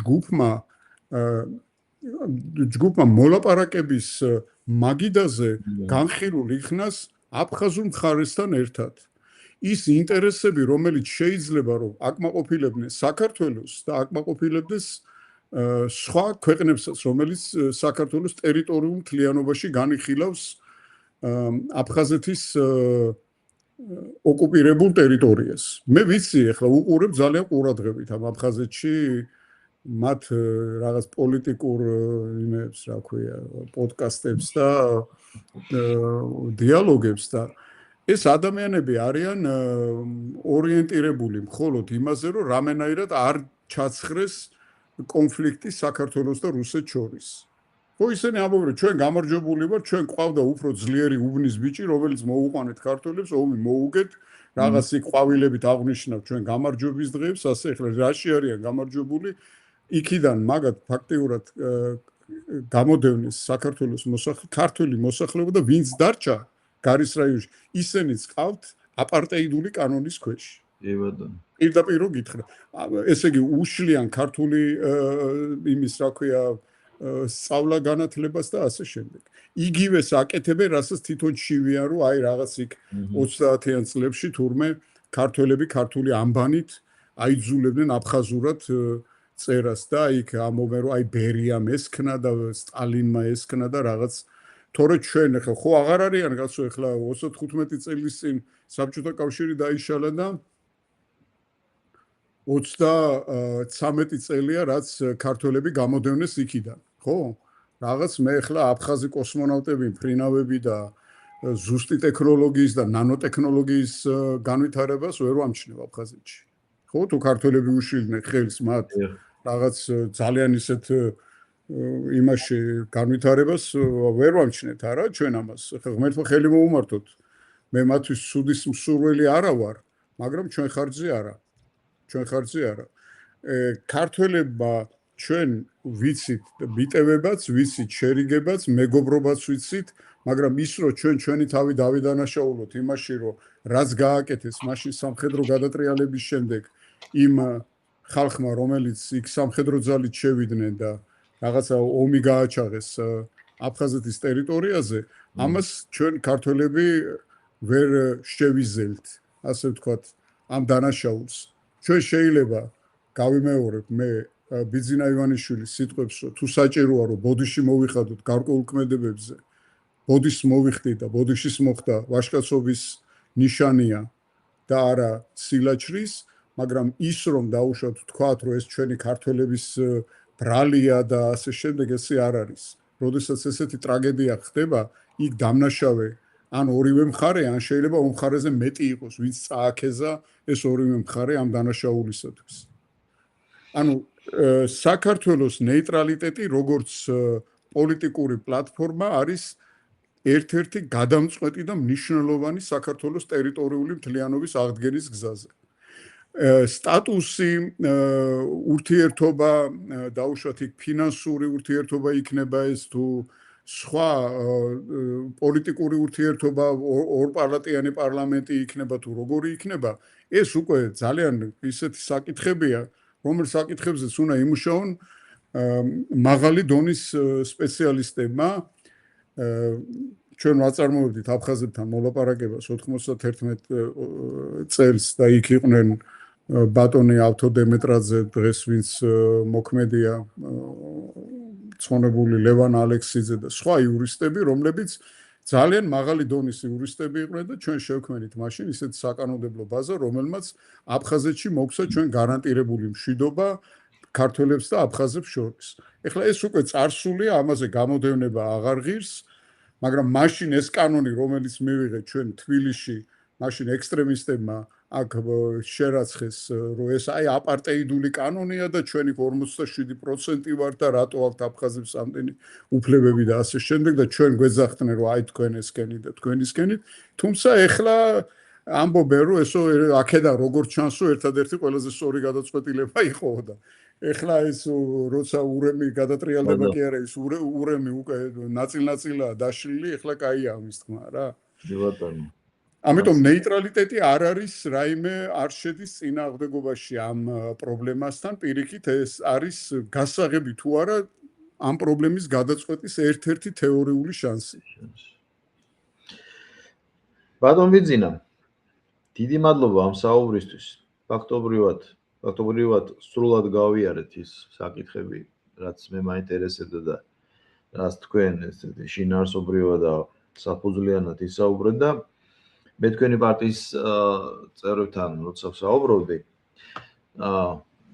ჯგუფმა მოლაპარაკების მაგიდაზე განხილულ იქნას აფხაზურ მხარესთან ერთად. ის ინტერესები, რომელიც შეიძლება რომ აკმაყოფილებდნენ საქართველოს და აკმაყოფილებდეს სხვა ქვეყნებსაც, რომელიც საქართველოს ტერიტორიულ მთლიანობაში განიხილავს აფხაზეთის ოკუპირებულ ტერიტორიას. მე ვიცი, ახლა უყურებ ძალიან ყურადღებით ამ აფხაზეთში მათ რაღაც პოლიტიკურ იმებს, რა ქვია, პოდკასტებს და დიალოგებს და ეს ადამიანები არიან ორიენტირებული მხოლოდ იმაზე, რომ რამენაირად არ ჩაცხრეს კონფლიქტი საქართველოს და რუსეთს შორის. ხო, ისინი ამბობენ, ჩვენ გამარჯვებული ვართ, ჩვენ ყავდა უფრო ძლიერი უბნის ბიჭი, რომელიც მოუყვანეთ ქართველებს, ომი მოუგეთ, რაღაც იქ ყვავილებით აღნიშნავთ ჩვენ გამარჯვების დღეებს, ასე ახლა რაში არიან გამარჯვებული, იქიდან მაგათ ფაქტიურად გამოდევნეს საქართველოს ქართული მოსახლეობა და ვინც დარჩა გარის რაიონში, ისინიც ყავთ აპარტეიდული კანონის ქვეშ. პირდაპირ გითხრა. ესე იგი უშლიან ქართული იმის რა ქვია სწავლა განათლებას და ასე შემდეგ. იგივეს აკეთებენ, რასაც თვითონ შივიან, რომ აი რაღაც იქ 30-იან წლებში თურმე ქართველები ქართული ამბანით აიძულებდნენ აფხაზურად წერას და იქ ამობენ, რომ აი ბერიამ ესქნა და სტალინმა ესქნა და რაღაც თორე ჩვენ ახლა ხო აღარ არიან კაცო ახლა 35 წლის წინ საბჭოთა კავშირი დაიშალა და 33 წელია რაც ქართველები გამოდევნეს იქიდან ხო რაღაც მე ახლა აფხაზი კოსმონავტები ფრინავები და ზუსტი ტექნოლოგიის და ნანოტექნოლოგიის განვითარებას ვერ ვამჩნევ აფხაზეთში ხო თუ ქართველები უშვილდნენ ხელს მათ რაღაც ძალიან ისეთ იმაში განვითარებას ვერ ვამჩნევთ არა ჩვენ ამას ახლა ღმერთმა ხელი მოუმართოთ მე მათთვის სუდის მსურველი არა ვარ მაგრამ ჩვენ ხარჯზე არა ქართველებმა ჩვენ ვიცით მიტევებაც ვიცით შერიგებაც მეგობრობაც ვიცით მაგრამ ის რომ ჩვენი თავი დავიდანაშაულოთ იმაში რომ რაც გააკეთეს მაშინ სამხედრო გადატრიალების შემდეგ იმ ხალხმა რომელიც იქ სამხედრო ძალით შევიდნენ და რაღაცა ომი გააჩაღეს აფხაზეთის ტერიტორიაზე ამას ჩვენ ქართველები ვერ შევიზელთ ასე ვთქვათ ამ დანაშაულს ჩვენ შეიძლება გავიმეორებ მე ბიძინა ივანიშვილის სიტყვებს რომ თუ საჭიროა რომ ბოდიში მოვიხადოთ გარკვეულ ქმედებებზე ბოდის მოვიხდით და ბოდიშის მოხდა ვაჟკაცობის ნიშანია და არა სილაჩრის მაგრამ ის რომ დაუშვათ თქვათ რომ ეს ჩვენი ქართველების ბრალია და ასე შემდეგ ესე არ არის როდესაც ესეთი ტრაგედია ხდება იქ დამნაშავე ან ორივე მხარე ან შეიძლება ამ მხარეზე მეტი იყოს ვინც წააქეზა ეს ორივე მხარე ამ დანაშაულისათვის ანუ საქართველოს ნეიტრალიტეტი როგორც პოლიტიკური პლატფორმა არის ერთ-ერთი გადამწყვეტი და მნიშვნელოვანი საქართველოს ტერიტორიული მთლიანობის აღდგენის გზაზე სტატუსი ურთიერთობა დაუშვათ იქ ფინანსური ურთიერთობა იქნება ეს თუ სხვა პოლიტიკური ურთიერთობა ორპალატიანი პარლამენტი იქნება თუ როგორი იქნება ეს უკვე ძალიან ისეთი საკითხებია რომელ საკითხებზეც უნდა იმუშაონ მაღალი დონის სპეციალისტებმა ჩვენ ვაწარმოებდით აფხაზებთან მოლაპარაკებას 91 წელს და იქ იყვნენ ბატონი ავთო დემეტრაძე დღეს ვინც მოქმედია ცხონებული ლევან ალექსიძე და სხვა იურისტები რომლებიც ძალიან მაღალი დონის იურისტები იყვნენ და ჩვენ შევქმნით მაშინ ისეთი საკანონმდებლო ბაზა რომელმაც აფხაზეთში მოგვცა ჩვენ გარანტირებული მშვიდობა ქართველებს და აფხაზებს შორის ეხლა ეს უკვე წარსულია ამაზე გამოდევნება აღარ ღირს მაგრამ მაშინ ეს კანონი რომელიც მივიღეთ ჩვენ თბილისში მაშინ ექსტრემისტებმა აქ შერაცხეს რომ ეს აი აპარტეიდული კანონია და ჩვენი 47% ვართ და რატო აქვთ აფხაზებს ამდენი უფლებები და ასე შემდეგ და ჩვენ გვეძახდნენ რომ აი თქვენ ესკენით და თქვენ ისკენით თუმცა ეხლა ამბობენ რომ ესო აქედან როგორც ჩანს რომ ერთადერთი ყველაზე სწორი გადაწყვეტილება იყო და ეხლა ეს როცა ურემი გადატრიალდება კი არა ის ურემი უკვე ნაწილ-ნაწილაა დაშლილი ეხლა კაია ამის თქმა რა ბატონო ამიტომ ნეიტრალიტეტი არ არის რაიმე არ შედის წინააღმდეგობაში ამ პრობლემასთან პირიქით ეს არის გასაღები თუ არა ამ პრობლემის გადაწყვეტის ერთ-ერთი თეორიული შანსი ბატონ ბიძინა დიდი მადლობა ამ საუბრისთვის ფაქტობრივად სრულად გავიარეთ ის საკითხები რაც მე მაინტერესებდა და რაც თქვენ ესეთი შინაარსობრივად და საფუძვლიანად ისაუბრეთ და მე თქვენი პარტიის წევრებთან როცა ვსაუბრობდი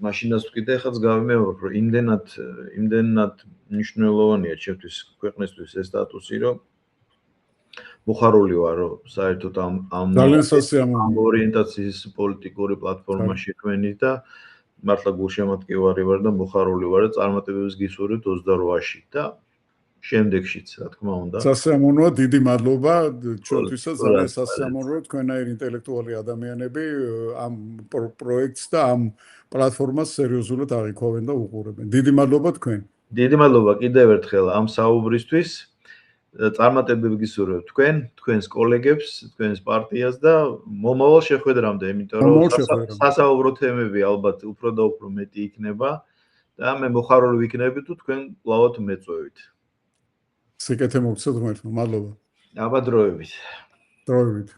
მაშინაც ვკიდე ხაც გავიმეორებ რომ იმდენად მნიშვნელოვანია ჩემთვის ქვეყნისთვის ეს სტატუსი რომ მოხარული ვარ რომ საერთოდ ამ ორიენტაციის პოლიტიკური პლატფორმა შექმნით და მართლა გულშემატკივარი ვარ და მოხარული ვარ და წარმატებებს გისურვებთ 28-ში და შემდეგშიც რა თქმა უნდა სასიამოვნოა დიდი მადლობა ჩვენთვისაც ძალიან სასიამოვნოა თქვენაირი ინტელექტუალი ადამიანები ამ პროექტს და ამ პლატფორმას სერიოზულად აღიქვამენ და უყურებენ დიდი მადლობა თქვენ დიდი მადლობა კიდევ ერთხელ ამ საუბრისთვის წარმატებები გისურვებ თქვენს კოლეგებს, თქვენს პარტიას და მომავალ შეხვედრამდე, იმიტომ რომ სასაუბრო თემები ალბათ უფრო და უფრო მეტი იქნება და მე მოხარული ვიქნები თუ თქვენ კლავად მეწვევით. სიკეთე მოგცეთ ღმერთმა, მადლობა. აბა დროებით. დროებით.